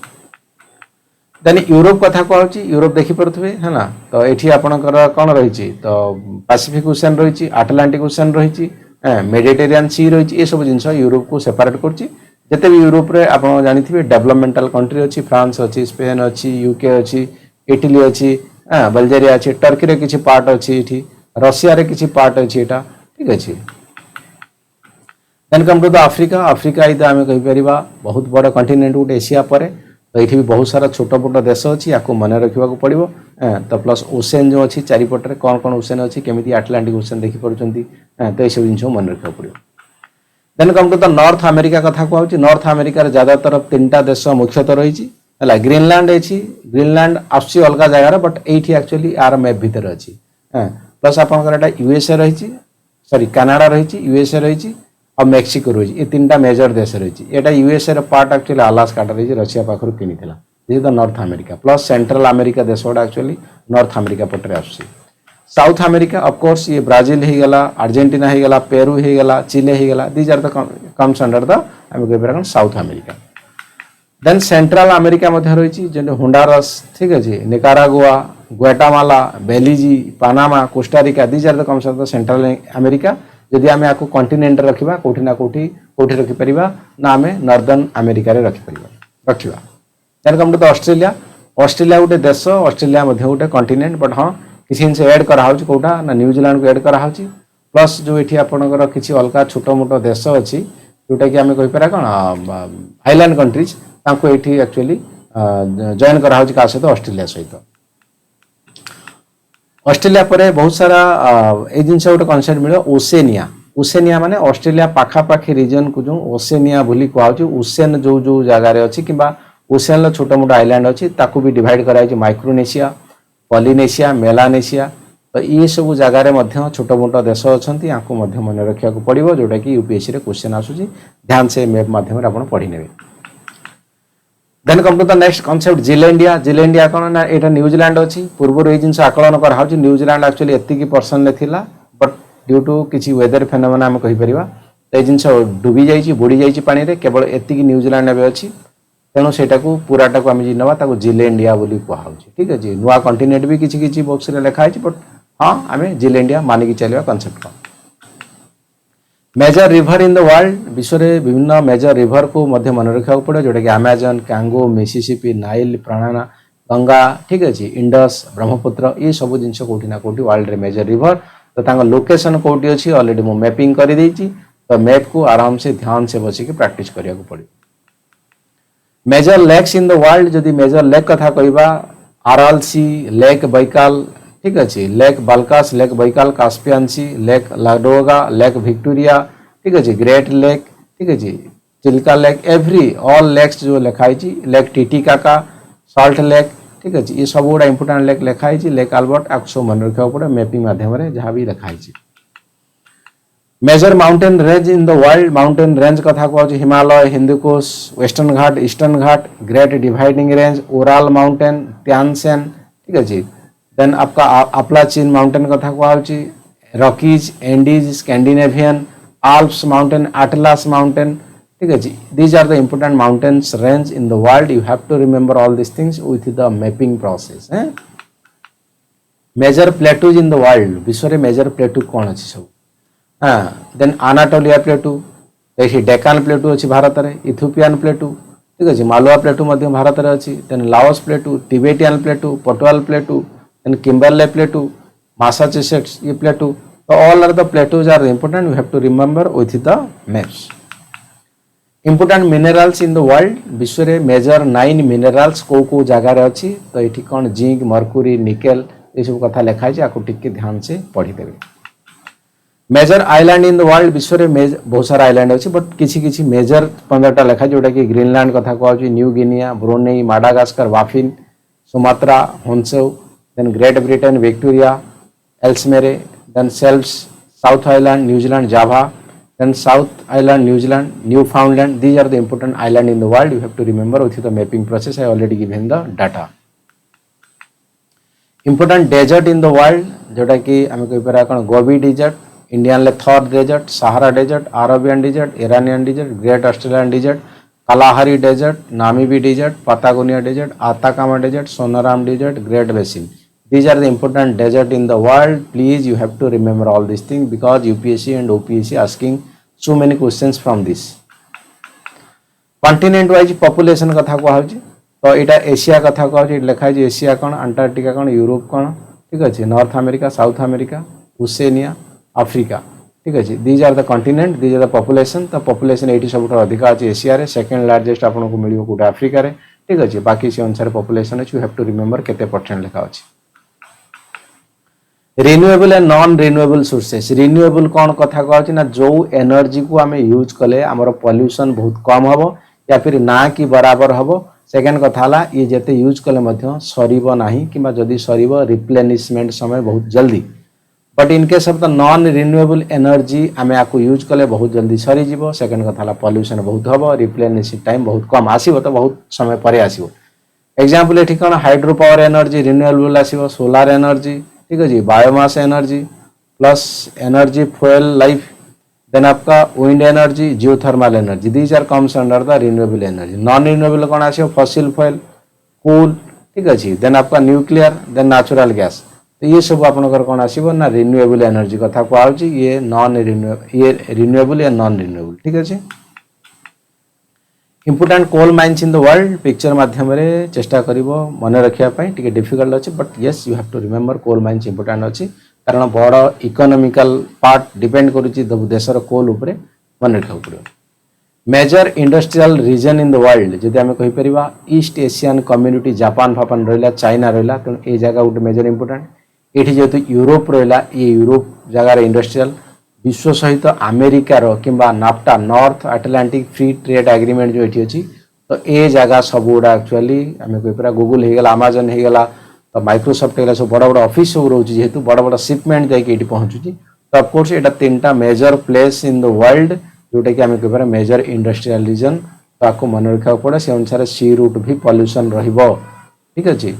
then Europe कथा कहूँ यूरोप देखिपे है ना तो ये आपंकर कौन रही तो पैसिफिक ओशन रही आटलांटिक ओशन रही मेडिटेरियन सी रही ये सब जिन यूरोप को सेपरेट करते भी यूरोप रे आप जानी डेवलपमेंटल कंट्री अच्छी फ्रांस अच्छी स्पेन अच्छी यूके अच्छी इटली अच्छी बल्गेरिया अच्छी टर्की रे किसी पार्ट अच्छी ये रशिया रे किसी पार्ट अच्छी यहाँ ठीक अच्छे then come to the Africa Africa ये आम कहीपर बहुत बड़ कंटिनेंट गोटे एशिया पर तो ये भी बहुत सारा छोट मोट देश अच्छी या मन रखा पड़ो तो प्लस ओसेन जो अच्छी चारिपटे कौन कौन ओसेन अच्छी केमी आटलांटिक ओसेन देखिपुं तो ये सब जिन मन रखा पड़ो then come to the North America कथा कहूँ नॉर्थ अमेरिकार ज्यादातर 3टा देश मुख्यतः रही ग्रीनलैंड अच्छी ग्रीनलैंड आस अलग जगार बट ये एक्चुअली यार मैप भितर अच्छी प्लस आपंकर यूएसए रही सॉरी कनाडा रही यूएसए रही और मेक्सिको रही ये 3टा मेजर देश रही यहाँ यूएसए पार्ट एक्चुअली अलास्काटा रही रशिया पाखर किनी जेहेतु north America plus central America देश गुड़ा एक्चुअली नॉर्थ अमेरिका पटे आस साउथ अमेरिका ऑफकोर्स ये ब्राजिल हो गला अर्जेंटीना हो गला पेरू हो गला चिले हो गला these are the comes under the आम कह South America then Central America रही जो होंडारस ठीक अच्छे Nicaragua Guatemala Belize Panama Costa Rica these are the comes under the Central America जदि आम या कंटिनेंट रखा कौटी ना कौटी कौटी रखिपर ना आम नॉर्दर्न अमेरिका रखिपर रखा then come to the Australia Australia गोटे देश ऑस्ट्रेलिया गोटे कंटिनेंट बट हाँ किसी जिन एड कराऊँ कौटा ना न्यूजीलैंड को एड कराऊँ प्लस जो ये आपंकर किसी अलग छोट मोट देश अच्छी जोटा कि आम कहीपर कौन आइलैंड कंट्रीज ये एक्चुअली जॉइन कराऊँ क्या सहित ऑस्ट्रेलिया सहित ऑस्ट्रेलिया पर बहुत सारा ये जिन गोटे कनसेप्ट मिले ओसेनिया ओसेनिया माने ऑस्ट्रेलिया पाखापाखी रिजन को जो ओसेनिया बोली कहूँ ओसेन जो जो जगार अच्छी कि ओसेन छोट मोट आइलैंड अच्छी ताकू भी डिवाइड कराई माइक्रोनेशिया पॉलिनेशिया मेलानेशिया तो ये सब जगार छोट मोट देश अच्छा यहाँ मन रखा पड़ो जोटा कि यूपीएससी रे क्वेश्चन आसूसी ध्यान से मैप माध्यम आप पढ़ी ने then come to the next concept Zealandia Zealandia कौन ना यहाँ न्यूजीलैंड अच्छी पूर्व ये जिन आकलन कराऊँ न्यूजीलैंड एक्चुअली एतिकी पर्सन थिला बट ड्यू टू किसी वेदर फेनोमेना आम कहीपर तो ये जिन डूबी जाइए बुड़ी जाइए पानी रे केवल एतिकी न्यूजीलैंड एवं अच्छी तेणु सेटा को पूराटा को आम जी ना जिलेंडिया बोली कहूँ ठीक अच्छे नुआ कंटिनेंट भी किसी किसी बॉक्स रे लिखाई बट हाँ आम जिलेंडिया मानिकी चलवा concept major river in the world विश्व में विभिन्न मेजर रिवर को मध्य मन रखा पड़े जोटा कि अमेजन कांगो मिसिसिपी नाइल प्राणा गंगा ठीक अच्छे इंडस ब्रह्मपुत्र ये सब जिन कौटी ना कौटी वर्ल्ड रे मेजर रिवर तो लोकेशन कौटी अच्छी ऑलरेडी मु मैपिंग कर देती तो मैप को आराम से ध्यान से बसिक प्रैक्टिस करिया पड़े major lakes in the world जदि मेजर लेक कथा कहवा आरल सी लेक बैकाल ठीक अच्छे lake Balkhash Lake Baikal Caspian Sea Lake Ladoga Lake Victoria ठीक अच्छे ग्रेट लेक ठीक अच्छे Chilka lake every all lakes जो लिखाई लेक टिटिकाका सॉल्ट लेक ठीक अच्छे ये सब गुड़ा इंपोर्टाट लेक लिखाई लेक आल्बर्ट आपको सब मन रखा पड़े मैपिंग माध्यम जहाँ भी लिखाई major mountain range in the world mountain range कथा कहूँ Himalaya Hindu Kush Western Ghat Eastern Ghat Great Dividing Range Ural mountain Tian Shan ठीक अच्छे देन आपका अपलाचीन माउंटेन कथा कहूँ Rockies Andes Scandinavian Alps mountain Atlas mountain ठीक अच्छे these are the important mountains range in the world you have to remember all this things with the mapping process major plateaus in the world विश्व में major प्लेटू कौन अच्छी सब then आनाटोलिया प्लेटू ये डेकान प्लेटू अच्छी भारत में इथियोपियन प्लेटू ठीक अच्छे मालवा प्लेटू भारत में अच्छी then Laos plateau Tibetan plateau पटुआल plateau then Kimberley plateau Massachusetts ये plateau. So all are the plateaus are important. You have to remember with the maps. Important minerals in the world. विश्व रे major 9 minerals को जगह रे अच्छी. तो ये ठीक कौन जिंक, मर्क्यूरी, निकेल ये सब कथा लिखा है. आपको टिक के ध्यान से पढ़ी देवे. Major island in the world विश्व में बहुत सारा आइलैंड अच्छी बट किसी मेजर 15टा लिखा जोटा कि ग्रीनलैंड कथा कहूँ New Guinea Brunei Madagascar Baffin Sumatra Honshu then Great Britain Victoria Ellesmere then सेल्स South Island New Zealand Java then South Island New Zealand Newfoundland these are the important island in the world you have to remember with the mapping process I already given the data important desert in the world जोटा कि आम कहीपर कौन Gobi desert Indian ले Thar desert Sahara desert Arabian desert Iranian desert Great Australian desert Kalahari desert Namib desert Patagonia desert Atacama desert Sonoran desert Great Basin these are the important desert in the world please you have to remember all these things because UPSC and OPSC asking so many questions from this continent wise population कथा को आउची तो एटा Asia कथा को आउची लिखा है Asia कोन Antarctica कोन यूरोप कोन ठीक अछि North America South America Oceania Africa ठीक अछि these are the continent these are the population तो पॉपुलेशन एटी सबटा अधिक अछि एशिया रे सेकंड लार्जेस्ट आपन को मिलियो कोटा अफ्रीका रे ठीक अछि बाकी से अनुसार पॉपुलेशन अछि यू हैव टू रिमेंबर केते परसेंट लिखा अछि renewable and non renewable sources renewable कौन कथा कहछि ना जो एनर्जी को आमे यूज कले हमर पॉल्यूशन बहुत कम हबो या फिर ना कि बराबर हबो सेकंड कथा हला ये जेते यूज कले मध्य सरीबो नाही किबा जदी सरीबो रिप्लेनिशमेंट समय बहुत जल्दी but in case of the non renewable energy आमे आको यूज कले बहुत जल्दी सरी जीवो सेकंड कथा हला पॉल्यूशन बहुत हबो रिप्लेनिश टाइम बहुत कम आसीबो तो बहुत समय परे आसीबो एग्जांपल एठी कोन हाइड्रो पावर एनर्जी रिन्यूएबल आसीबो सोलर एनर्जी ठीक है जी biomass energy plus energy fuel life then आपका wind energy geothermal energy these are comes under the renewable energy non renewable कौन आसियो फॉसिल फ्यूल कोल ठीक है देन आपका न्यूक्लियर देन नेचुरल गैस तो ये सब आपनकर कौन आसिबो ना रिन्यूएबल एनर्जी कथा को आउची ये नॉन रिन्यूएबल ये रिन्यूएबल या नॉन रिन्यूएबल ठीक है जी important coal mines in the world picture माध्यम रे चेष्टा करिवो मने रखिया पई टिके डिफिकल्ट अछि but yes you have to remember coal mines important अछि कारण बड़ इकोनॉमिकल पार्ट डिपेंड करूची देशर कोल ऊपर मने रखा पड़ो major industrial region in the world जदि आमे कहि परिबा ईस्ट एशियन कम्युनिटी जापान फापान रहला चाइना रहला त ए जगह उट मेजर इंपोर्टेंट एठी जेतु यूरोप रहला ये यूरोप जगह रे इंडस्ट्रियल विश्व सहित अमेरिका रो किंबा NAFTA North Atlantic free trade agreement जो एठी अछि तो ए जगह सब उडा एक्चुअली आमे कोइ पूरा गूगल हे गेला अमेज़न हे गेला तो माइक्रोसॉफ्ट हे गेला सब बड़ बड़ ऑफिस सब रहउची जेतु बड़ बड़ शिपमेंट जाय के एठी पहुंचुची तो ऑफ कोर्स एटा तीनटा major place in the world जोटा कि आमे कोइ पूरा मेजर इंडस्ट्रियल रीजन तो आपको मन रखा पड़े से अनुसार सी रूट भी पॉल्यूशन रहिबो ठीक अछि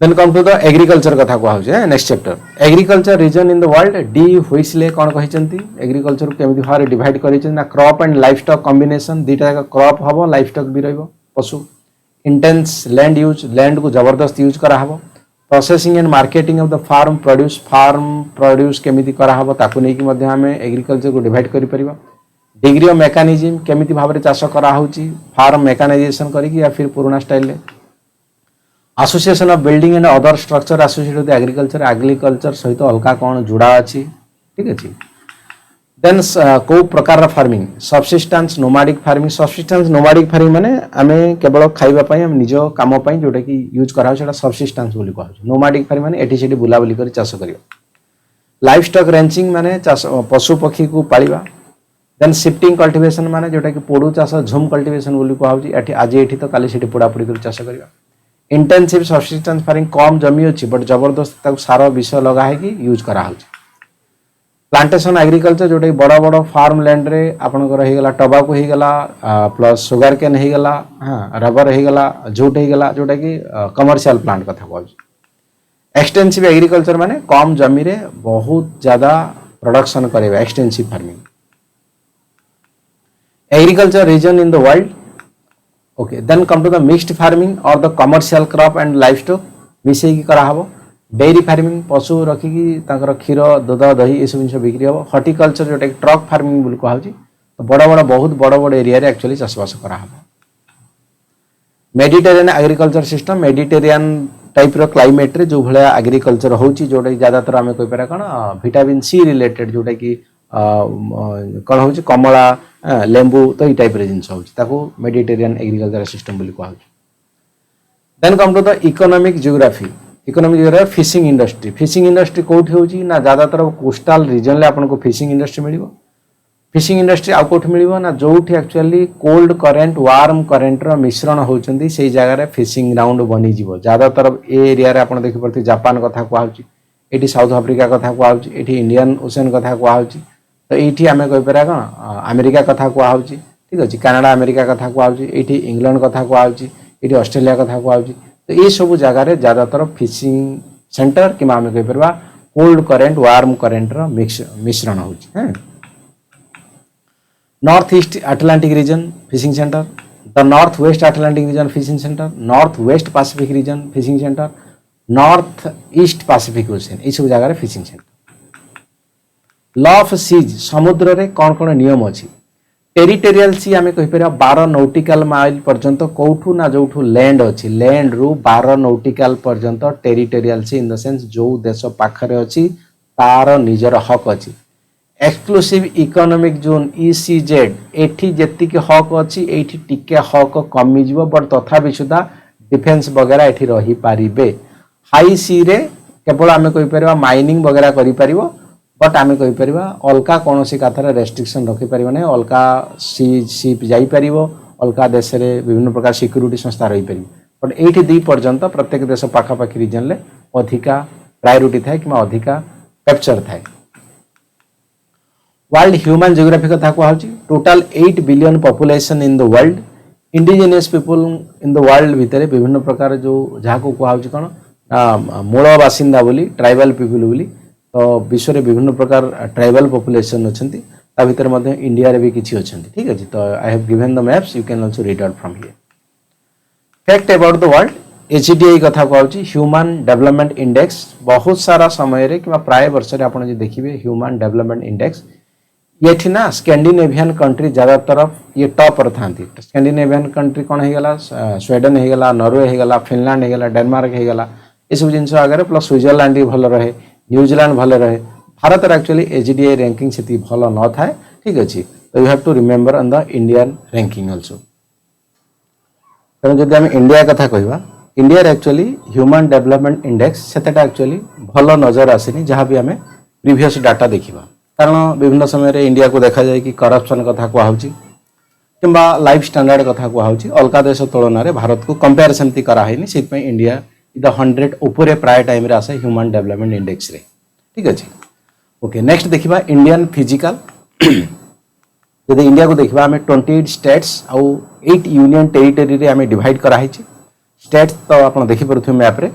Then come to the agriculture कथा को आउचे next chapter agriculture region in the world D हुइसले कोन कहिसंती एग्रीकल्चर केमिति हारे डिवाइड करिसं ना क्रॉप एंड लाइफस्टॉक कॉम्बिनेशन दीटा का क्रॉप हबो लाइफस्टॉक भी रहबो पशु इंटेंस लैंड यूज लैंड को जबरदस्त यूज करा हबो processing and marketing of the farm produce केमिति करा हबो ताकु नै कि मध्य हमें एग्रीकल्चर को डिवाइड करि परिबा डिग्री ऑफ मैकेनिज्म केमिति भाबरे चाष करा होची फार्म मैकेनाइजेशन करी कि या फिर पुराना स्टाइल ले association of building and other structure associated with agriculture सहित अलका कौन जुड़ा अच्छी ठीक अच्छे देन को प्रकार फार्मिंग सबसिस्टेंस नोमाडिक फार्मिंग माने आमे केवल खाइबा पई हम निज काम पई जोटा कि यूज करा सेटा सबसिस्टेंस बोली कहौ नोमाडिक फार्मिंग माने एठी सेठी बुला बुली करी चाष करियो लाइफ स्टॉक रेंचिंग माने पशु पक्षी को पालिबा देन शिफ्टिंग कल्टीवेशन माने जोटा कि पोडू चाष झुम कल्टीवेशन बोली कहौ एठी आज एठी तो काली सेठी पोडा पोडी करी चाष करियो इंटेंसिव सबसिस्टेंस फार्मिंग कम जमी अच्छी बट जबरदस्त सार विष लगा है कि यूज करा प्लांटेशन एग्रीकल्चर जोटा बड़ बड़ फार्म लैंड रे आपनकर हे गला टबाको हे गला प्लस सुगर केन हे गला हां रबर हे गला जूट हे गला जोटा कि कमर्शियल प्लांट कथा कहू एक्सटेंसिव एग्रीकल्चर माने कम जमी रे बहुत ज्यादा प्रोडक्शन करेबा extensive farming agriculture region in the world okay then come to the mixed farming और the commercial crop and livestock मिसई की करा हबो डेयरी फार्मिंग पशु रखी की ताकर क्षीर दूध दही ए सब जिन बिक्री हबो हॉर्टिकल्चर जोटा ट्रक फार्मिंग बोल कहू तो बहुत बड़ एरिया रे एक्चुअली चाषबास करा हबो Mediterranean agriculture system Mediterranean type रो क्लाइमेट रे जो भलिया एग्रीकल्चर होची जोटा ज्यादातर आम कहि पारा कौन विटामिन सी रिलेटेड जोटा कि कौन होची कमला लेंबू तो ये टाइप रे जिंस होची ताको मेडिटेरियन एग्रीकल्चर सिस्टम बोली कहू। Then come to the economic geography fishing industry कोठी होची ना ज्यादातर कोस्टल रीजन ले आपन को फिशिंग इंडस्ट्री मिलिबो। फिशिंग इंडस्ट्री आउ कोठी मिलिबो ना जोठी actually cold current warm current रो मिश्रण होचंदी सेही जगह रे फिशिंग ग्राउंड बनी जीवो। ज्यादातर ए एरिया रे आपन देखि परथि जापान कथा को आउची, एठी साउथ अफ्रीका कथा को आउची, एठी इंडियन ओशन कथा को आउची, तो एठी आमे कहि परा कोन अमेरिका कथा को आउची, ठीक अछि, कनाडा अमेरिका कथा को आउची, एठी इंग्लैंड कथा को आउची, एठी ऑस्ट्रेलिया कथा को आउची। तो ये सब जगह रे ज्यादातर फिशिंग सेंटर कि आमे कहि परबा कोल्ड करेंट वार्म करेंट रो मिश्रण होची हैं। North East Atlantic region fishing centre, the North West Atlantic region fishing centre, North West Pacific region fishing centre, North East Pacific Ocean ये सब जगह fishing centre. Law of seas समुद्र रे कौन कौन नियम अच्छी। टेरिटोरियल सी आम कहीपर 12 नौटिकल माइल पर्यंत कौठू ना जोठू लैंड अच्छी लैंड रु 12 नौटिकल पर्यंत territorial C in the sense जो देश पाखरे अच्छी तार निजर हक अच्छी। एक्सक्लूसिव इकोनॉमिक जोन ECZ एठी जेतिक हक अच्छी एठी टिके हक कमी जीवो बट तथापि सुधा डिफेंस वगैरह एठी रही पारिबे। हाई सी रे केवल आमे कहि परबा माइनिंग वगैरह करि परिबो बट आमे कहि परबा अलका कोनोसी काथरे रेस्ट्रिक्शन रखि परिबो नै। अलका शिप जाई परिबो, अलका देश रे विभिन्न प्रकार सिक्योरिटी संस्था रही परिबो बट एठी 2 पर्यंत प्रत्येक देश पाखा पाखी रीजन ले अधिका प्रायोरिटी थाए कि अधिका कैप्चर थाए। वर्ल्ड ह्यूमन जियोग्राफी कथा कहूँ total 8 billion population in the world indigenous people in the world भितर विभिन्न प्रकार जो जहाँ को कहूँ कौन मूल बासिंदा बोली ट्राइबल पीपल बोली तो विश्व में विभिन्न प्रकार ट्राइबल पॉपुलेशन अच्छी ता भीतर मध्य इंडिया रे भी किछि अछंती। ठीक अछि, तो I have given the maps you can also read out from here. Fact about the world HDI कथा कहूँ ह्यूमन डेवलपमेंट इंडेक्स बहुत सारा समय रे कि प्राय वर्ष रे आपण जे देखिबे ह्यूमन डेवलपमेंट इंडेक्स ये थी ना स्कैंडिनेवियन कंट्री ज्यादातर ये टॉप पर था। स्कैंडिनेवियन कंट्री कौन हो गला स्वीडन हो गला, नॉर्वे हो गला, फिनलैंड हो गला, डेनमार्क हो गला, ये सब जिन आगे प्लस स्विट्जरलैंड भी भल रहे, न्यूजीलैंड भल रहे। भारत एक्चुअली HDI रैंकिंग से भल न थाए। ठीक अच्छे, तो you have to remember on the Indian ranking also. तेणु जब आम इंडिया कथा कहवा India actually human development index सेटा एक्चुअली भल नजर आसनी जहाँ भी आम प्रीवियस डाटा देखा, कारण विभिन्न समय रे इंडिया को देखा जाए कि करप्शन कथा कहूँ कि लाइफ स्टैंडर्ड कथा कहूँ अलग देश तुलन में भारत को कंपेयर सेमती कराहनी से इंडिया द 100 उपरे प्राय टाइम रे आसे ह्यूमन डेवलपमेंट इंडेक्स रे। ठीक अच्छे, ओके नेक्स्ट देखा इंडियन फिजिकल। जब इंडिया को देखा आम 28 स्टेट्स आउ 8 यूनियन टेरिटरी रे आम डिवाइड कराई। स्टेट्स तो आप देखिपे मैप रे,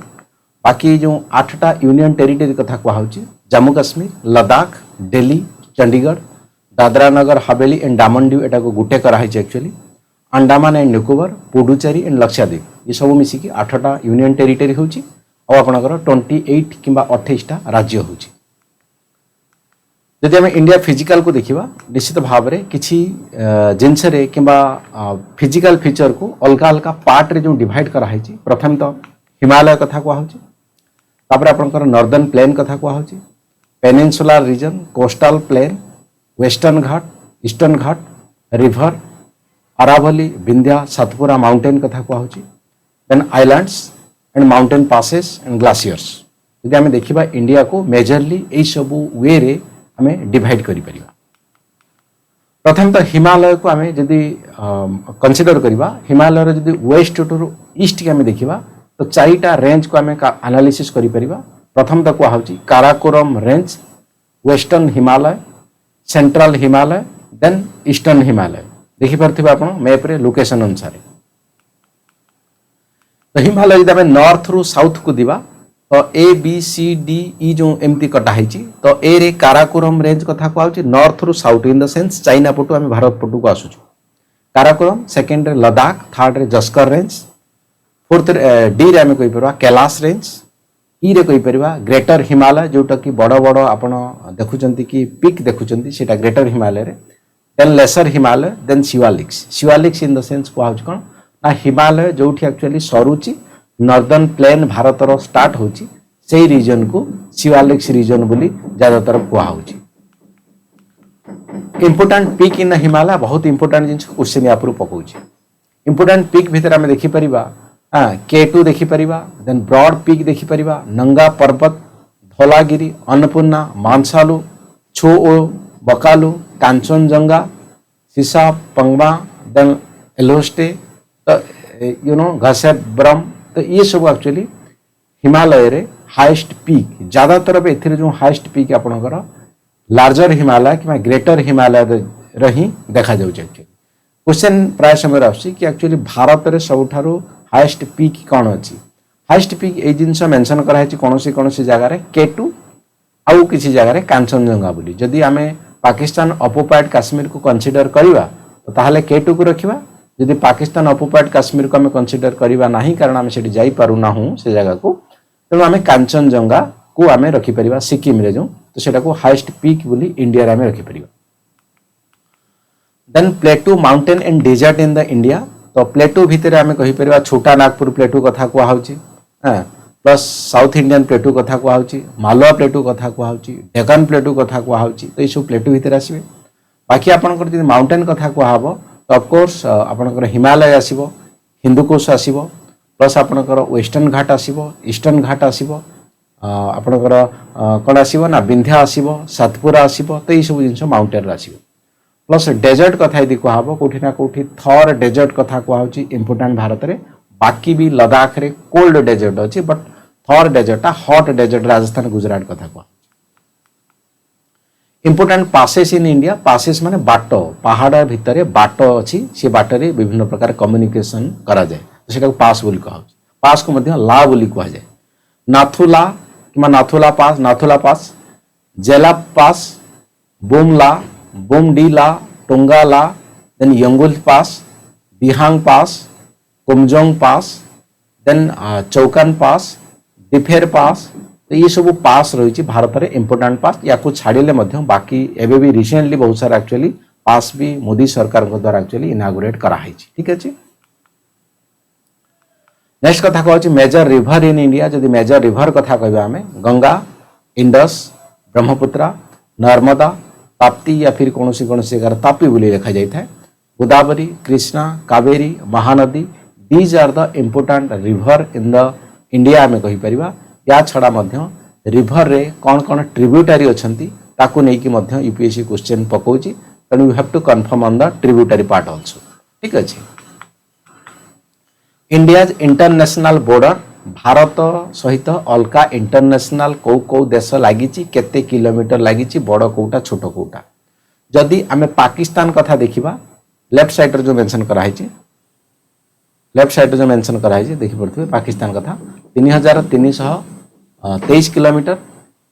बाकी जो 8टा यूनियन टेरिटरी कथा कहूँ जम्मू काश्मीर, लद्दाख, दिल्ली, चंडीगढ़, दादरा नगर हवेली एंड डामन डीव एटा को गुटे कराई actually, Andaman and Nicobar, Puducherry and Lakshadweep ये सब मिसिकी 8टा यूनियन टेरिटरी होची और आपनकर 28 किंबा 28टा राज्य होची। जदि आम इंडिया फिजिकल को देखिबा निश्चित भाव में किसी जिनस रे किंबा फिजिकल फीचर को अलग अलग पार्ट रे जो डिवाइड कराई। प्रथम तो हिमालय कथा कहूँ, तापर आपनकर नॉर्दर्न प्लेन कथा कहूँ, peninsular region, coastal plain, Western Ghat, Eastern Ghat, river, Aravalli, Vindhya, Satpura mountain कथा कहूँ, then islands and mountain passes and glaciers. यदि आम देखा इंडिया को मेजरली यही सब वे रे आम डिवाइड करि परिबा। प्रथम तो हिमालय को आम जदि कंसीडर करबा, हिमालय रे जदि वेस्ट टू ईस्ट के आम देखा तो 4टा रेंज को आम एनालिसिस करि परिबा। प्रथम तो कहूँ Karakoram range, western Himalaya, central Himalaya, then eastern Himalaya. देखिपे आप मैप रे लोकेशन अनुसार। तो हिमालय जब नॉर्थ रु साउथ को दिवा तो ABCDE जो एमती कटाई तो ए रे काराकोरम रेंज कथा कहूँ नॉर्थ रु south in the sense China पटू आम भारत पटू को आसुचु। काराकोरम, सेकेंड रे लद्दाख, थर्ड रे जस्कर रेंज, फोर्थ डी रे आम कहीपर कैलाश रेंज, ई रे कहीपर ग्रेटर हिमालय जोटा कि बड़ बड़ आपण देखुंत कि पिक देखुंत सेटा ग्रेटर हिमालय रे, then lesser Himalaya, then Shivaliks. Shivaliks in the sense कहूँ कौन ना हिमालय जो एक्चुअली सरुची नॉर्दर्न प्लेन भारतर स्टार्ट होची सेही रीजन को शिवालिक्स रीजन बोली ज्यादातर कुआ होची। इंपोर्टेंट पीक इन हिमालय बहुत इंपोर्टेंट जिन क्वेश्चन या पकाउची। इंपोर्टेंट पीक भितर आम देखिपर K2 देखिपर, देन ब्रॉड पीक देखिपर, नंगा पर्वत, धौलागिरी, अन्नपूर्णा, मानसालू, छो बकालू, कांचनजंगा, सीसा पंगमा, देन एलोस्टे, तो घसेब्रम। तो ये सब एक्चुअली हिमालय रे हाईएस्ट पीक ज्यादातर एथिरे जो हाईएस्ट पीक आपणकर लार्जर हिमालय कि ग्रेटर हिमालय रही देखा जाउछ। क्वेश्चन प्राय समय आसी कि एक्चुअली भारत रे सबुठारु हाईएस्ट पीक कौन अच्छी। हाईएस्ट पीक ये जिनस मेंशन कराई कौन सी जगार K2 आउ किसी जगार कांचनजंगा बोली। जदि आम पाकिस्तान ऑक्युपाइड काश्मीर को कंसीडर करवा तो ताहले K2 को रखिबा। जदि पाकिस्तान ऑक्युपाइड काश्मीर को आम कंसीडर करवा नहीं कारण आम से जाई पारु नाहु से जगह को, तेणु आम कांचनजंगा को आम रखिपर सिक्किम रे जो, तो सेटा को हाईएस्ट पीक बोली इंडिया रे आम रखिपर। Then plateau mountain and desert in the India. तो प्लेटू भितर आम कहीपर छोटा नागपुर प्लेटू कथा कहुच्छी, प्लस साउथ इंडियन प्लेटू कथा कहुच्छी, मालवा प्लेटू कथा कहुच्छी, डेक्कन प्लेटू कथा कहुच्छी। तो ये प्लेटू भितर आसवे। बाकी आपंकर जो माउंटेन कथा कहब तो ऑफकोर्स आपंकर हिमालय आसव, हिंदुकुश आसव, प्लस आपंकर वेस्टर्न घाट आसव, ईस्टर्न घाट आसव, आपंकर कौन आसव ना विंध्या आसव, सातपुरा आसव। तो ये सब जिन माउंटेन आसव। प्लस डेजर्ट कथा यदि कहब कौटी ना कौटी थर डेजर्ट कथा कहुच्छी इंपोर्टेंट भारत रे। बाकी भी लद्दाख रे कोल्ड डेजर्ट अच्छी, बट थर डेजर्टा हॉट डेजर्ट राजस्थान गुजरात कथा कह। Important passes in India. Passes माने बाट, पहाड़ भितर बाट अच्छी, से बाटरे विभिन्न प्रकार कम्युनिकेशन करा जाए, तो सेटा पास बोली कह। पास को मध्य ला बोली कह जाए। नाथुला कि नाथुला पास, नाथुला पास, जेला पास, बोमला, बोमडीला, टोंगाला, देन यंगुल पास, दिहांग पास, कुमजोंग पास, देन चौकान पास, डिफेर पास। तो ये सब पास रही भारत में इंपोर्टेंट पास। या छाड़िले बाकी एवं भी रिसेंटली बहुत सारा एक्चुअली पास भी मोदी सरकार द्वारा एक्चुअली इनागुरेट कराई। ठीक अच्छे। नेक्स्ट कथा कहूँ मेजर रिवर इन इंडिया। जदि मेजर रिवर कथा कहबा आम गंगा, इंडस, ब्रह्मपुत्र, नर्मदा, ताप्ती या फिर कौन सी जगह तापी बोली लिखा जाए, Godavari, Krishna, Kaveri, Mahanadi. These are the important river in the India आम कहीपर। या छड़ा रिवर रे कौन कौन ट्रिब्यूटारी अच्छी ताकू नहीं यूपीएससी क्वेश्चन पकाउची। तेणु you have to confirm on the tributary part also. ठीक अच्छे। India's international border. भारत सहित अलका इंटरनेशनल कौ देश लगी केते किलोमीटर लगी बड़ कोटा छोट कोटा। जदि आम पाकिस्तान कथा देखा लेफ्ट साइड जो मेंशन कराई, लेफ्ट साइड जो मेंशन कराई देखी पड़े पाकिस्तान कथा 3323 किलोमीटर।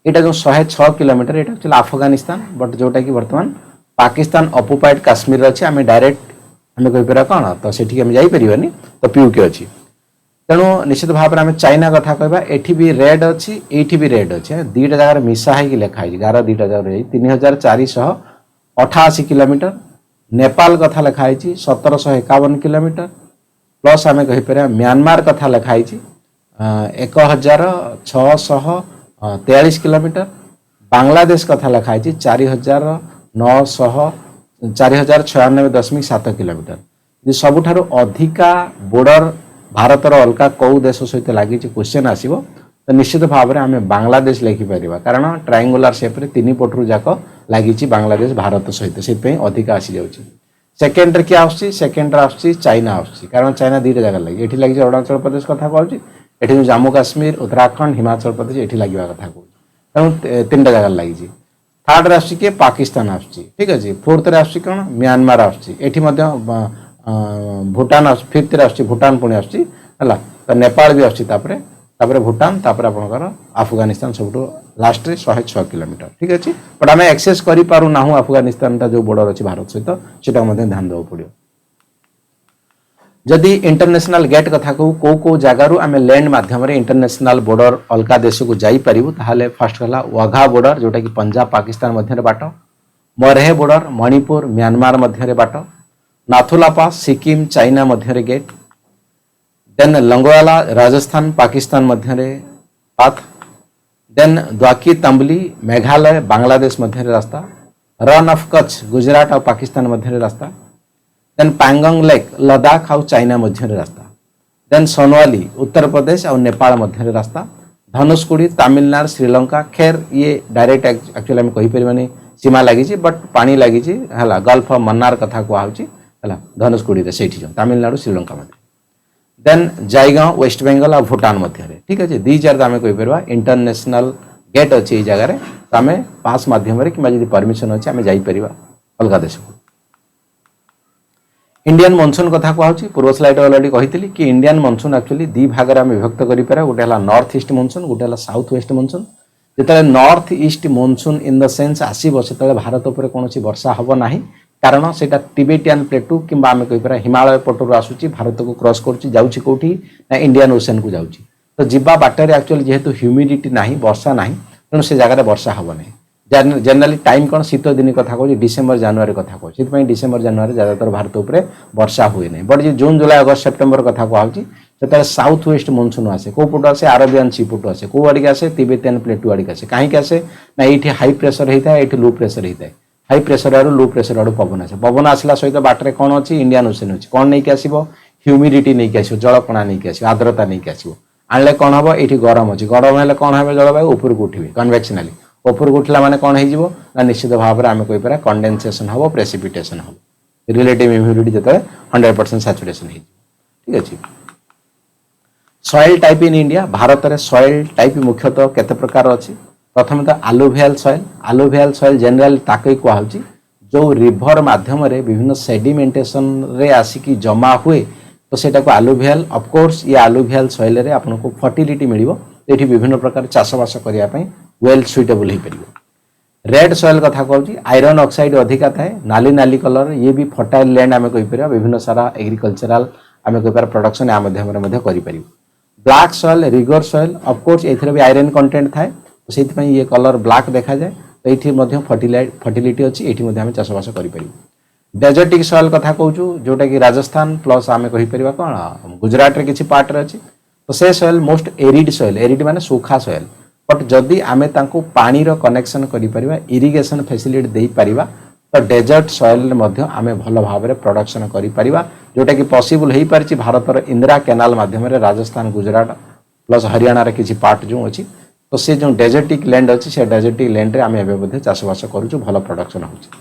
यहाँ जो 106 किलोमीटर ये एक्चुअली अफगानिस्तान, बट जोटा कि बर्तमान पाकिस्तान ऑक्युपाइड काश्मीर अच्छे। आम डायरेक्ट आम कहीपर कौन तो सेठी आम जापरानी, तो पीयूके अच्छी। तेणु निश्चित भाव में आम चाइना कथा कहबा एठी भी रेड अच्छी, एठी भी रेड अच्छे। दुईटा जगह मिसा है लिखाई गार दुईटा जगह 3488 किलोमीटर। नेपाल कथा लिखाई 1751 किलोमीटर। प्लस आम कहीपर म्यांमार कथा लिखाई 1643 किलोमीटर। बांग्लादेश कथा लिखाई 4096.7 किलोमीटर। सबुठारु अधिका बॉर्डर भारतर अलका कौ देश सहित लगी क्वेश्चन आसो तो निश्चित भाव में आम बांग्लादेश लिखिपर, कारण ट्रायंगुलर शेप्रे तीन पटरू जाक लगी बांग्लादेश भारत सहित, से अधिका आसी जाऊँगी। सेकेंड रे क्या आसुची, सेकेंड रे आसुची चाइना आसुची, कारण चाइना दुईटा जगह लगी। ये लगी अरुणाचल प्रदेश कथा कहूँ, ये जम्मू काश्मीर, उत्तराखंड, हिमाचल प्रदेश ये लगे कथा कहूँ। तेणु तीन जगह लगी। थर्ड रे आसुची कि पाकिस्तान आसुची। ठीक अच्छे। फोर्थ रे आसुची कौन म्यांमार आसुची। एठी भूटान आस, फिफ्थ रे आसुची भूटान पुणी आसुची है, तो नेपाल भी आसुची, तापर भूटान, तापर आपनकर अफगानिस्तान सब लास्ट रे 106 किलोमीटर। ठीक अच्छे। बट आम एक्सेस करि पारु नाहु अफगानिस्तान जो बॉर्डर अच्छी भारत सहित, सेटा ध्यान देवा पड़ो। जदि इंटरनेशनल गेट कथा कहू कौ जगार आम लैंड मध्यम इंटरनेशनल बॉर्डर अलग देश को जापरू, ताहले फर्स्ट कहला वाघा बॉर्डर जोटा कि पंजाब पाकिस्तान मध्य बाट, मरहे बॉर्डर मणिपुर म्यांमार मध्य बाट, नाथुला पास सिक्किम चाइना मध्य गेट, देन लंगोवाला राजस्थान पाकिस्तान मध्य पाथ, देन द्वाकी तंबली मेघालय बांग्लादेश मध्य रास्ता, रन ऑफ कच्छ गुजरात और पाकिस्तान मध्य रास्ता, देन पैंगोंग लेक लद्दाख और चाइना मध्य रास्ता, देन सोनवाली उत्तर प्रदेश और नेपाल मध्य रास्ता, धनुषकोडी तमिलनाडु श्रीलंका। खेर ये डायरेक्ट एक्चुअली आम कहीपर सीमा लगी बट पानी लगी है गल्फ ऑफ मन्नार कथा कहुच्छी है धनुषकोडी से तमिलनाडु श्रीलंका मध्य, देन जाइगांव वेस्ट बेंगल और भूटान मध्य। ठीक अच्छे दीज आर आम कहीपर इंटरनेशनल गेट अच्छी ये जगह तो आम पास मध्यम कि परमिशन अच्छे आम जापर अलग देश को। इंडियन मनसून कथा कहूँ पूर्व स्लाइड अलरेडी कही कि इंडियन मनसून एक्चुअली दी भाग में विभक्त कर गोटे है नॉर्थ ईस्ट मनसून गोटे है साउथ वेस्ट मनसून। जिते north east monsoon in the sense आसब से भारत उपर कौन वर्षा हम ना कारण से टिबेटियन प्लेटू कि आम कहीपर हिमालय पटू आसूँ भारत को क्रॉस करोटी ना इंडियन ओशन को जाऊँगी तो जीवा बाटर एक्चुअली जेहेतु ह्यूमिडिटी ना वर्षा ना तेणु से जगह वर्षा हम ना। जनरली टाइम कौन शीत दिन कथा कहूँ डिसेम्बर जानुरी कथा कहूँ से डिसेम्बर जानुरी ज्यादातर भारत उपर वर्षा हुए ना बट जो जून जुलाई अगस्त सेप्टेम्बर कथा कहूँ से साउथ वेस्ट मनसून आसे कौ पटु आसे अरबियन सी पटु आसे कौ आड़े आसे तिबेतियन प्लेटू आड़े आसे कहीं आसे ना ये हाई प्रेसर होता है ये लो प्रेसर होता है हाई प्रेसर आड़ू लो प्रेसर आड़ू पवन आसे पवन आसला सहित बाटर कौन अच्छी इंडियन ओशन अच्छी कौन नहीं आसो ह्यूमिडिटी नहीं आसो जलकणा नहीं आसो आर्द्रता नहीं आसो आनले कौन हम ये गरम अच्छी गरम है कौन है जलवायु ऊपर को उठे कन्वेक्शनाली ऊपर को उठला माने कौन हो निश्चित भाव में आम कहीपर कंडेनसेशन हम प्रेसिपिटेशन हम रिलेटिव ह्यूमिडिटी जो 100% सैचुरेशन हो। ठीक अच्छे soil type in India Bharat में सॉइल टाइप मुख्यतः केते प्रकार अच्छी प्रथम तो आलुभियल सॉइल जनरल ताकई कहूँ जो रिभर मध्यम विभिन्न सेडिमेंटेशन रे आसिकी जमा हुए तो सेटा को आलुभियल ऑफकोर्स ये आलुभियल सॉइल रे आपको फर्टिलिटी मिलिबो तो ये विभिन्न प्रकार चाषबास करने वेल सुइटेबल हो पार। रेड सॉइल कथा कहूँ आयरन ऑक्साइड अधिका थाए नाली नाली कलर ये भी फर्टाइल लैंड आम कहीपर विभिन्न सारा एग्रीकल्चरल आम कहीपर प्रोडक्शन या माध्यम कर। Black soil regur soil of course ये भी आयरन कंटेंट थाए तो से ये कलर ब्लैक देखा जाए तो ये फर्टिलिटी अच्छी ये आम चाषबास कर। डेजर्टिक सॉइल कथा कहूँ जोटा कि राजस्थान प्लस आम कहीपर कौन गुजरात रे किसी पार्ट रे अच्छी तो से soil most arid soil arid माने सूखा सॉइल बट जदि आमे तांको पानी रो कनेक्शन करि परिबा इरिगेशन फैसिलिटी दे परिबा तो डेजर्ट सॉइल मध्य आमे भल भाव में प्रोडक्शन करि परिबा जोटा कि पॉसिबल हो पारिछि भारत रो इंदिरा कैनाल माध्यम रे राजस्थान गुजरात प्लस हरियाणा रे किछि पार्ट जो अछि तो से जो डेजर्टिक लैंड अछि से डेजर्टिक लैंड रे आमे एबे चाषबास करूछु भल प्रोडक्शन होछि।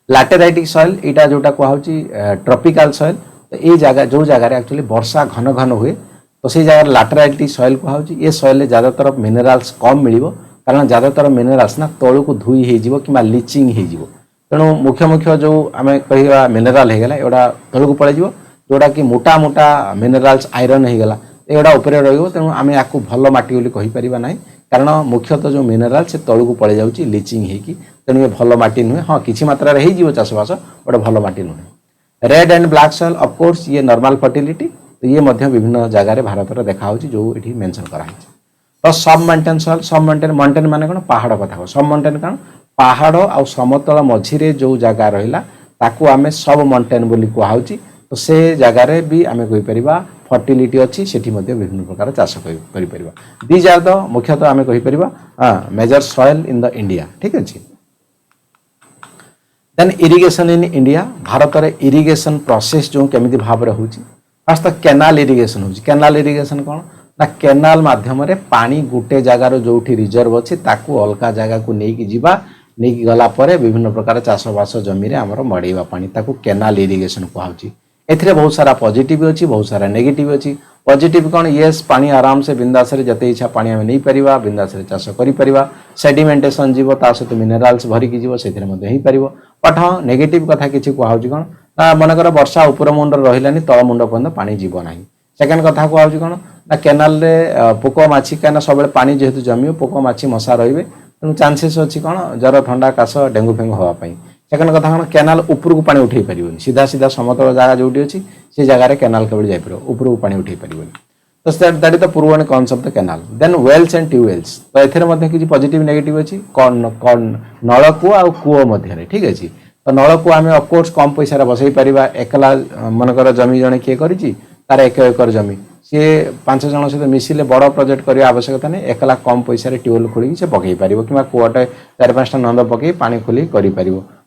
लैटेराइटिक सॉइल इटा जोटा कहउछि ट्रॉपिकल सॉइल तो ये जगह जो जगह एक्चुअली वर्षा घन घन हुए तो से जगह लैटेराइटिक सॉइल कहउछि ये सॉइल ज्यादातर मिनरल्स कम मिलिबो कारण ज्यादातर मिनरल्स ना तळु को धुई हे जिवो कि लीचिंग हे जिवो तेणु मुख्य मुख्य जो आम कह मिनराल हो गला एगुड़ा तलू को पड़े जोटा कि मोटा मोटा मिनराल्स आयरन हो गला एगुड़ा उपरे रहिबो तेणु आम या भल माटी बोली कहीपर ना कारण मुख्यतः जो मिनराल से तलू को पड़े जाऊँगी लीचिंग होगी तेणु ये भल माटी नुहे हाँ किसी मात्रा हो चाषबास बट भल माटी नुहे। Red and black soil of course ये नॉर्मल फर्टिलिटी तो ये विभिन्न जगह भारत में देखा जो ये मेंशन कराई। तो सब माउंटेन सॉइल सब माउंटेन माने कौन पहाड़ कथा सब माउंटेन कौन पहाड़ आ समतल मझीरे जो जगह रहा ताकू आमे सब माउंटेन बोली कहउची तो से जगार भी आम कहीपर फर्टिलिटी अच्छी से विभिन्न प्रकार चाष कर। दीज आर द मुख्यतः आम कहीपर major soil in the India. ठीक अच्छे then irrigation in India Bharat में इरिगेशन प्रोसेस जो केमिति भाव में होची फास्ट तो केनाल इरिगेशन होची केनाल इरिगेशन कौन ना केनाल माध्यम पानी गोटे जगार जो रिजर्व अच्छी ताकू अलग जगह को लेकिन जीवा नहीं गला परे विभिन्न प्रकार चाषबास जमी आमर मड़ेवा पानी ताकू केनाल इरिगेशन कहउची। एथिरे बहुत सारा पॉजिटिव अच्छी बहुत सारा नेगेटिव अच्छी। पॉजिटिव कौन येस पानी आराम से बिंदास जते इच्छा पानी आम नहीं पारिबा बिंदास चाष कर सेडिमेंटेशन जीव ता सहित मिनराल्स भरिकी जीव से बट हाँ नेगेटिव कथा किसी कहउची कौन ना मनकर वर्षा उपर मुंड रहिलानी तल मुंड पर्यंत पानी जीव ना। सेकेंड कथा कहउची कौन ना केनाल रे पोक माछी कहीं सब पानी जेहेतु जमी पोक माछी मशा रही तेणु चांसेस अच्छी कौन जर ठंडा काश डेंगू फेंगू हाँपाई। सेकेंड कथा कौन केनाल ऊपर को पानी उठे पारिबनी सीधा सीधा समतल जगह जोटी अच्छी से जगह केनाल केवल जापर ऊपर को पानी उठे पारिबनी तो दैट इज द पूर्व and concept canal. Then wells and tubewells तो एथेर किसी पॉजिटिव नेगेटिव अच्छी नलकूଅ आ कूଅ मध्य। ठीक अच्छे तो नलकूଅ आम ऑफकोर्स कम पैसा बसई पार एकला मनकर जमी जड़े किए करी तार 1 एकर जमी सी 5 जन सहित मिसिले बड़ प्रोजेक्ट करने आवश्यकता नहीं एकला कम पैसा ट्यूबवेल खोल से पकई पार कि कूटे 4-5टा नंद पकई पानी खोल कर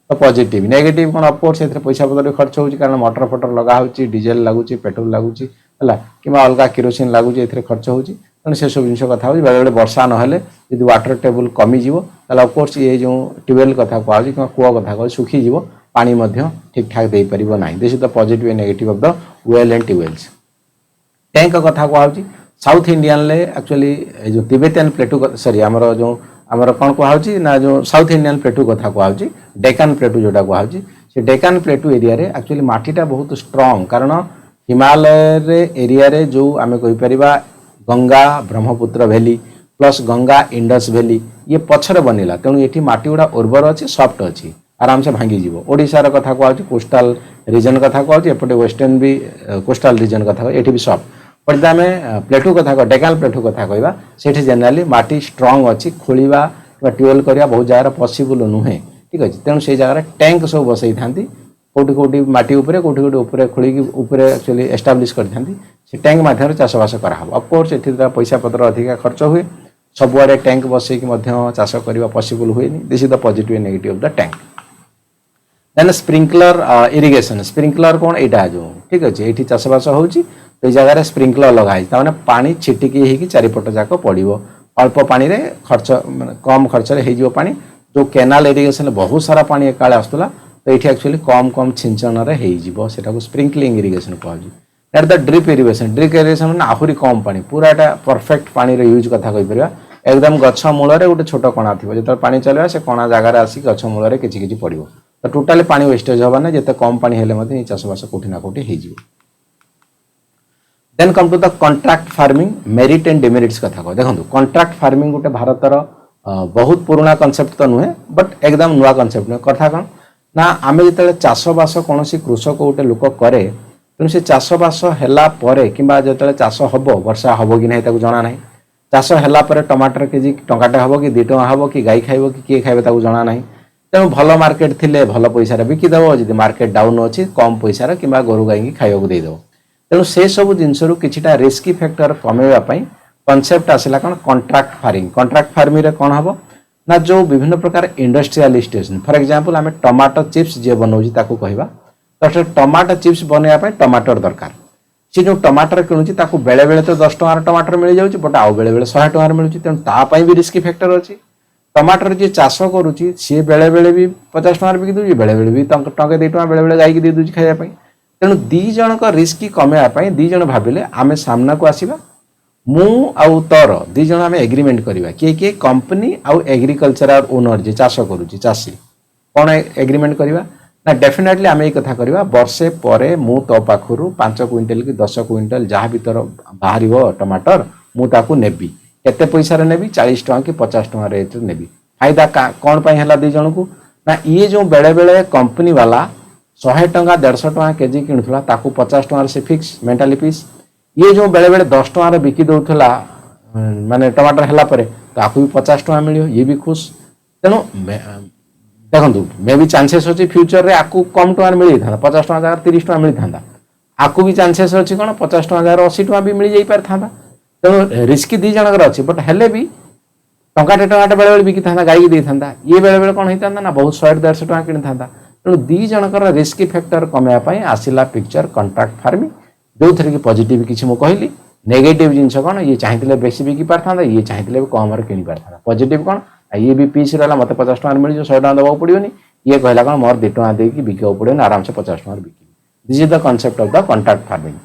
तो पॉजिटिव नेगेटिव कौन ऑफकोर्स पैसा पत्र खर्च हो कारण मोटर फोटर लगा हो डीजेल लगुच पेट्रोल लगुच है कि अलग किरोसिन लगुच ए खर्च हो तेणु से सब जिन कथा बेले बेले वर्षा ना यदि वाटर टेबल कमिज ऑफकोर्स ये जो ट्यूबवेल कथा कहुँ कि कूआ कथा कह सुखीज पानी ठीक ठाक दे पार ना this is the positive and negative of the well and tube wells tank कथा कहुँ साउथ इंडियन ले एक्चुअली जो तिबेटियन प्लेटू सॉरी आमर जो आमर कौन कहुँ ना जो साउथ इंडियन प्लेटू कथा कहुँ डेकान प्लेटू जोटा कहुँ से डेकान प्लेटू एरिया रे एक्चुअली माटीटा बहुत स्ट्रांग कारण हिमालय एरिया रे जो आम कहीपर Ganga Brahmaputra valley plus Ganga Indus valley ये पछरे बनला तेणु ये माटी गुड़ा उर्वर अच्छी सॉफ्ट अच्छी आराम से भांगी जीवो ओडिशार कथा कहूँ कोस्टाल रीजन कथा कहूँ एपटे वेस्टर्न भी कोस्टाल रीजन कथा कहूँ ये भी सॉफ्ट बट आम प्लेटू कथा कह डेकाल प्लेटू कथा कहवा से जेनेराली माटी स्ट्रांग अच्छी खोलिबा ट्यूबवेल करवा बहुत जगह पॉसिबल नुहे ठीक अच्छे तेणु से जगह टैंक सब बसई था कौटी कौटी माटी उपरे कौटी कौटी उपरे खोलिकी उपरे एक्चुअली एस्टाब्लिश करते से टैंक माध्यम चाषबास कराहब ऑफकोर्स ये पैसा पत्र अधिका खर्च हुए सबुआड़े टैंक बसईक चाष करने पॉसिबल हुए this is the positive and negative of the tank then sprinkler irrigation sprinkler कौन यहाँ जो ठीक अच्छे ये चाषबास हो जगह स्प्रिंकलर लगाई ताने पानी छिटिकी हो चारिपट जाक पड़ो अल्प पानी रे खर्च कम खर्च हो पानी जो केनाल इरिगेशन बहुत सारा पानी एकाले आसूला तो ये एक्चुअली कम कम छिंचन हो स्प्रिंकलिंग इरिगेशन कहूँ दैट द ड्रिप इरिगेशन मैंने आहरी कम पानी पूरा एटा परफेक्ट पानी यूज कथा कहीपर एकदम गछ मूल गोटे छोट कणा थी जो पानी चलवा से कणा जगार आसिक गछ मूल कि पड़ो तो टोटाली पानी वेस्टेज हवा ना जिते कम पानी हेले चाषबास कौटी ना कौटी हो then come to the contract farming merit and demerits कथा कह देखो कॉन्ट्रैक्ट फार्मिंग गोटे भारतर बहुत पुराना कनसेप्ट तो नुहे बट एकदम नुआ कनसेप्ट नुहे कथा कौन ना आम जो चाषबास कौन कृषक गोटे लोक कै तेणु से चाषबास है कि जो चाष हम वर्षा हम कि नहीं जना ना चाष है टमाटर केजी टंकाटे हम कि 2 टଙ୍କା हम कि गाई खाइब कि किए खाइबे जना ना तेणु भल मार्केट थिले भल पैसा बिकिदेव जब मार्केट डाउन अच्छी कम पैसा कि गोरु गाई खाइबा देदेव तेणु से सब जिनसरू किछिटा रिस्की फैक्टर कमेवाई कनसेप्ट आसला कौन कॉन्ट्रैक्ट फार्मिंग कौन हम ना जो विभिन्न प्रकार इंडस्ट्रियलिस्टेशन फॉर एग्जांपल आम टमाटो चिप्स जे बनाऊँ कहवा तो टमाटो चिप्स बनवाई टमाटर दरकार सी जो टमाटर किणुची बेले बेले तो 10 टଙ୍କାର टमाटर मिल जाऊँगी बट आउ बेले बेले 100 ଟଙ୍କାର मिलूँ तेणु तापाई भी रिस्की फैक्टर अच्छी टमाटर जी चाष करुच्ची सी बेले बेले भी 50 ଟଙ୍କାର बिकी दूसरी बेले बेले भी टंके 2 ଟଙ୍କା बेले बेले गाई की दे दूसरी खायापी तेणु दी जनक रिस्क कमेवाई दी जन भाविले आम सामना को आसवा मु आउ तोर दी जन आम एग्रीमेंट करवा किए किए कंपनी आउ एग्रीकल्चर ओनर जी चाष करुच्ची चाषी कौन एग्रीमेंट करवा ना डेफिनेटली आम ये कथा करवा वर्षे पर मु तो पाखु 5 क्विंटल कि 10 क्विंटल जहाँ भी तोर बाहर टमाटर मुझे नेबी केते पैसा नेबी 40 ଟଙ୍କା कि 50 ଟଙ୍କା रेट नेबी फायदा कौन है दी जन को ना ये जो बेले बेले कंपनी वाला 100 ଟଙ୍କା 150 ଟଙ୍କା केजी किणुला 50 ଟଙ୍କାର से फिक्स मेंटाली पीस ये जो बेले बेले 10 ଟଙ୍କାର बिकी दौला माने टमाटर है भी 50 ଟଙ୍କା मिल ये भी खुश तेणु देखो मे भी चांसेस अच्छी फ्यूचर रे आपको कम टଙ୍କା मिल जाता 50 ଟଙ୍କା जगह 30 ଟଙ୍କା मिल था आपको भी चांसेस अच्छी कौन 50 ଟଙ୍କା जगह 80 ଟଙ୍କା भी मिल जाई था तेणु रिस्क दी जनकर अच्छी बट हेले भी टंकाटे बेले बेले बिकी था गाई की था ये बेले बेले कौन होता ना बहुत 100-150 ଟଙ୍କା किनी था तेणु दी जनकर रिस्क फैक्टर कमेवाई आसला पिक्चर कॉन्ट्रैक्ट फार्मिंग जो थी कि पॉजिटिव किसी मुझे कहली नेगेटिव जिनस कौन ये चाहिए बेसी बिकी पारता ये चाहिए कम कि पारता पॉजिटिव कौन ये भी पीस रहा मत 50 ଟଙ୍କା मिल 100 ଟଙ୍କା देवाक पड़ोनी ये कहला कौन मोर 2 ଟଙ୍କା देकी बिका पड़ोनी आराम से 50 ଟଙ୍କା बिकी this is the concept of the contract farming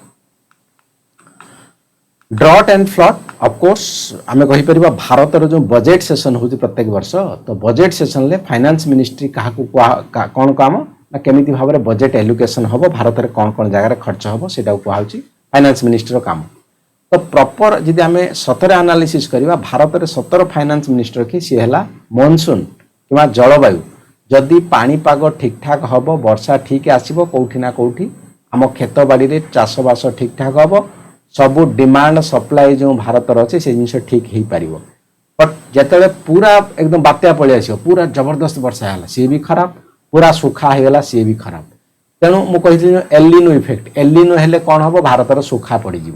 drought and flood of course आम कहीपर भारत जो बजेट सेशन हो प्रत्येक वर्ष तो बजेट सेशन ले फाइनेंस मिनिस्ट्री क्या कौन काम ना केमी भाव में बजेट एलोकेशन हम भारत में कौन कौन जगह खर्च हम से कहूँ फाइनेंस मिनिस्टर काम तो प्रॉपर जदि आम सतरे एनालिसिस करवा भारत में सतर फाइनेंस मिनिस्टर कि सी है मॉनसून कि जलवायु जदि पाणीपाग ठीक ठाक हम वर्षा ठीक आसो कौटी ना कौटी आम खेत बाड़ी में चाषबास ठीक ठाक हम सबू डिमांड सप्लाई जो भारत अच्छे से जिन ठीक हो पार बट जिते पूरा एकदम बात्या पलि आस पूरा जबरदस्त वर्षा है सी भी खराब पूरा सुखा होगा सी भी खराब तेणु मु कही एलिनो इफेक्ट एलिनो हेले कौन हम भारतर सुखा पड़ज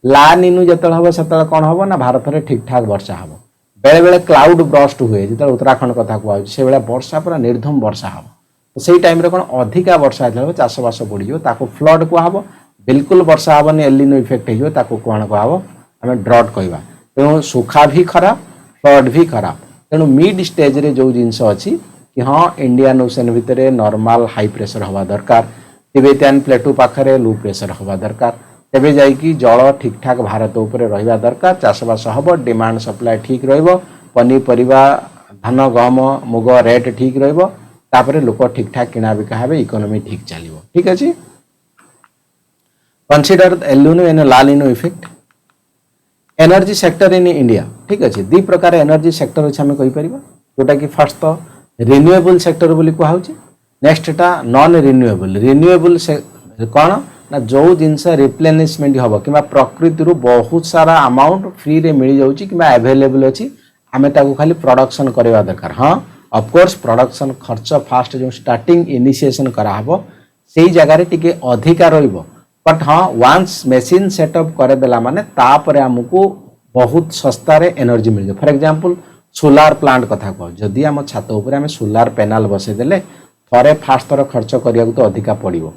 ला निनु जो हम से कौन हम ना भारत में ठीक ठाक वर्षा हम बेले बेले क्लाउड ब्रस्ट हुए जो उत्तराखंड कथा कहु से भाया वर्षा पूरा निर्धूम वर्षा हम तो सही टाइम रे कौन अधिका वर्षा होता चाषबास बढ़िज फ्लड कहब बिल्कुल वर्षा हेनी एलिनो इफेक्ट हो कौन कहब आम ड्रट कहवा तेणु सुखा भी खराब फ्लड भी खराब तेणु मिड स्टेज रे जो जिनस अच्छी कि हाँ इंडियन ओशन भितर नॉर्मल हाई प्रेशर हवा दरकार तिबेटियन प्लेटू पाखरे लो प्रेशर हवा दरकार तेबे जाइकी जल ठीक ठाक भारत उपरे रहिबा दरकार चाषबास हब डिमांड सप्लाई ठीक रहिबो पनीपरिबा धान गहम मुग रेट ठीक रहिबो तापरे लोक ठीक ठाक किना बिका हेबे इकोनॉमी ठीक चलिबो ठीक अछि consider El Nino and La Nina effect energy sector in India ठीक अच्छे दी प्रकार एनर्जी सेक्टर अच्छे आम कही परिबा जोटा कि फर्स्ट तो रिन्यूएबल सेक्टर बोली कहउछि नेक्स्ट टा नॉन रिन्यूएबल कौन ना जो जिनस रिप्लेनिशमेंट हम कि प्रकृति रू बहुत सारा अमाउंट फ्री रे मिल जाउछि कि अवेलेबल अच्छी आम ताको खाली प्रोडक्शन करवा दरकार हाँ ऑफकोर्स प्रोडक्शन खर्च फास्ट जो स्टार्टिंग इनिशिएशन कराहब से जगार टिके अधिका रहिबो बट हाँ वन्स मेसीन सेटअप करदेला माने तापरे हमको बहुत सस्तार एनर्जी मिल जाए फॉर एग्जांपल सोलार प्लांट कथा कह जदि आम छात उपर आम सोलार पैनल बसईदेले थरे फास्ट थर खर्च करिया तो अधिका पड़ो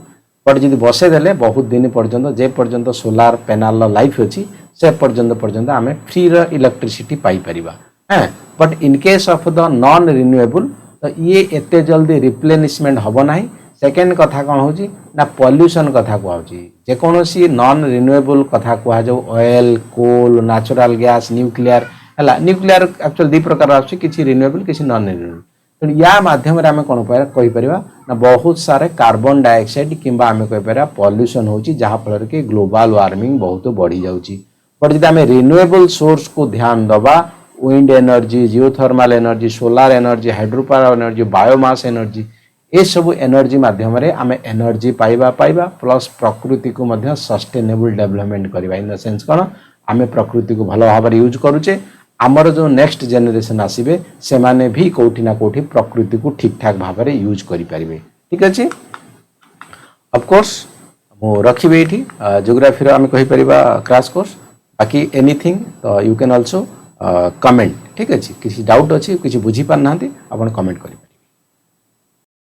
बट जब बसईदेले बहुत दिन पर्यंत जे पर्यंत सोलार पैनल लाइफ अच्छी से पर्यंत आम फ्री इलेक्ट्रिसिटी पाई परिबा हाँ but in case of the non renewable तो ये एते जल्दी रिप्लेनिशमेंट हम ना सेकेंड कथा कौन हो ना पॉल्यूशन कथा कहूँ जेकोसी नॉन रिन्यूएबल कथा कहु oil coal natural gas nuclear है न्यूक्लियर एक्चुअल दी प्रकार आछि किछि रिन्यूएबल किछि नॉन रिन्यूएबल तेणु या माध्यम आम कौन कही परिबा ना बहुत सारे कार्बन डाइऑक्साइड किंबा आम कही परिबा पॉल्यूशन होछि जहाँ फल कि ग्लोबल वार्मिंग बहुत बढ़ी जाउछि बट जब आम रिन्यूएबल सोर्स को ध्यान दबा wind energy geothermal energy solar energy hydropower energy biomass energy ये सब एनर्जी माध्यम आम एनर्जी पाइबा प्लस प्रकृति को मध्य सस्टेनेबल डेवलपमेंट करवा इन द सेंस कौन आम प्रकृति को भल भाव यूज करुचे आमर जो नेक्स्ट जेनेरेशन आसबे से माने भी कोठी ना कोठी प्रकृति को ठीक ठाक भाव में यूज करें ठीक अच्छे ऑफकोर्स मु रखी ये जियोग्राफी आम कहीपर क्रैश कोर्स बाकी एनीथिंग तो यू कैन ऑल्सो कमेंट ठीक अच्छे किसी डाउट अच्छी किसी बुझी पार ना आप कमेंट करें।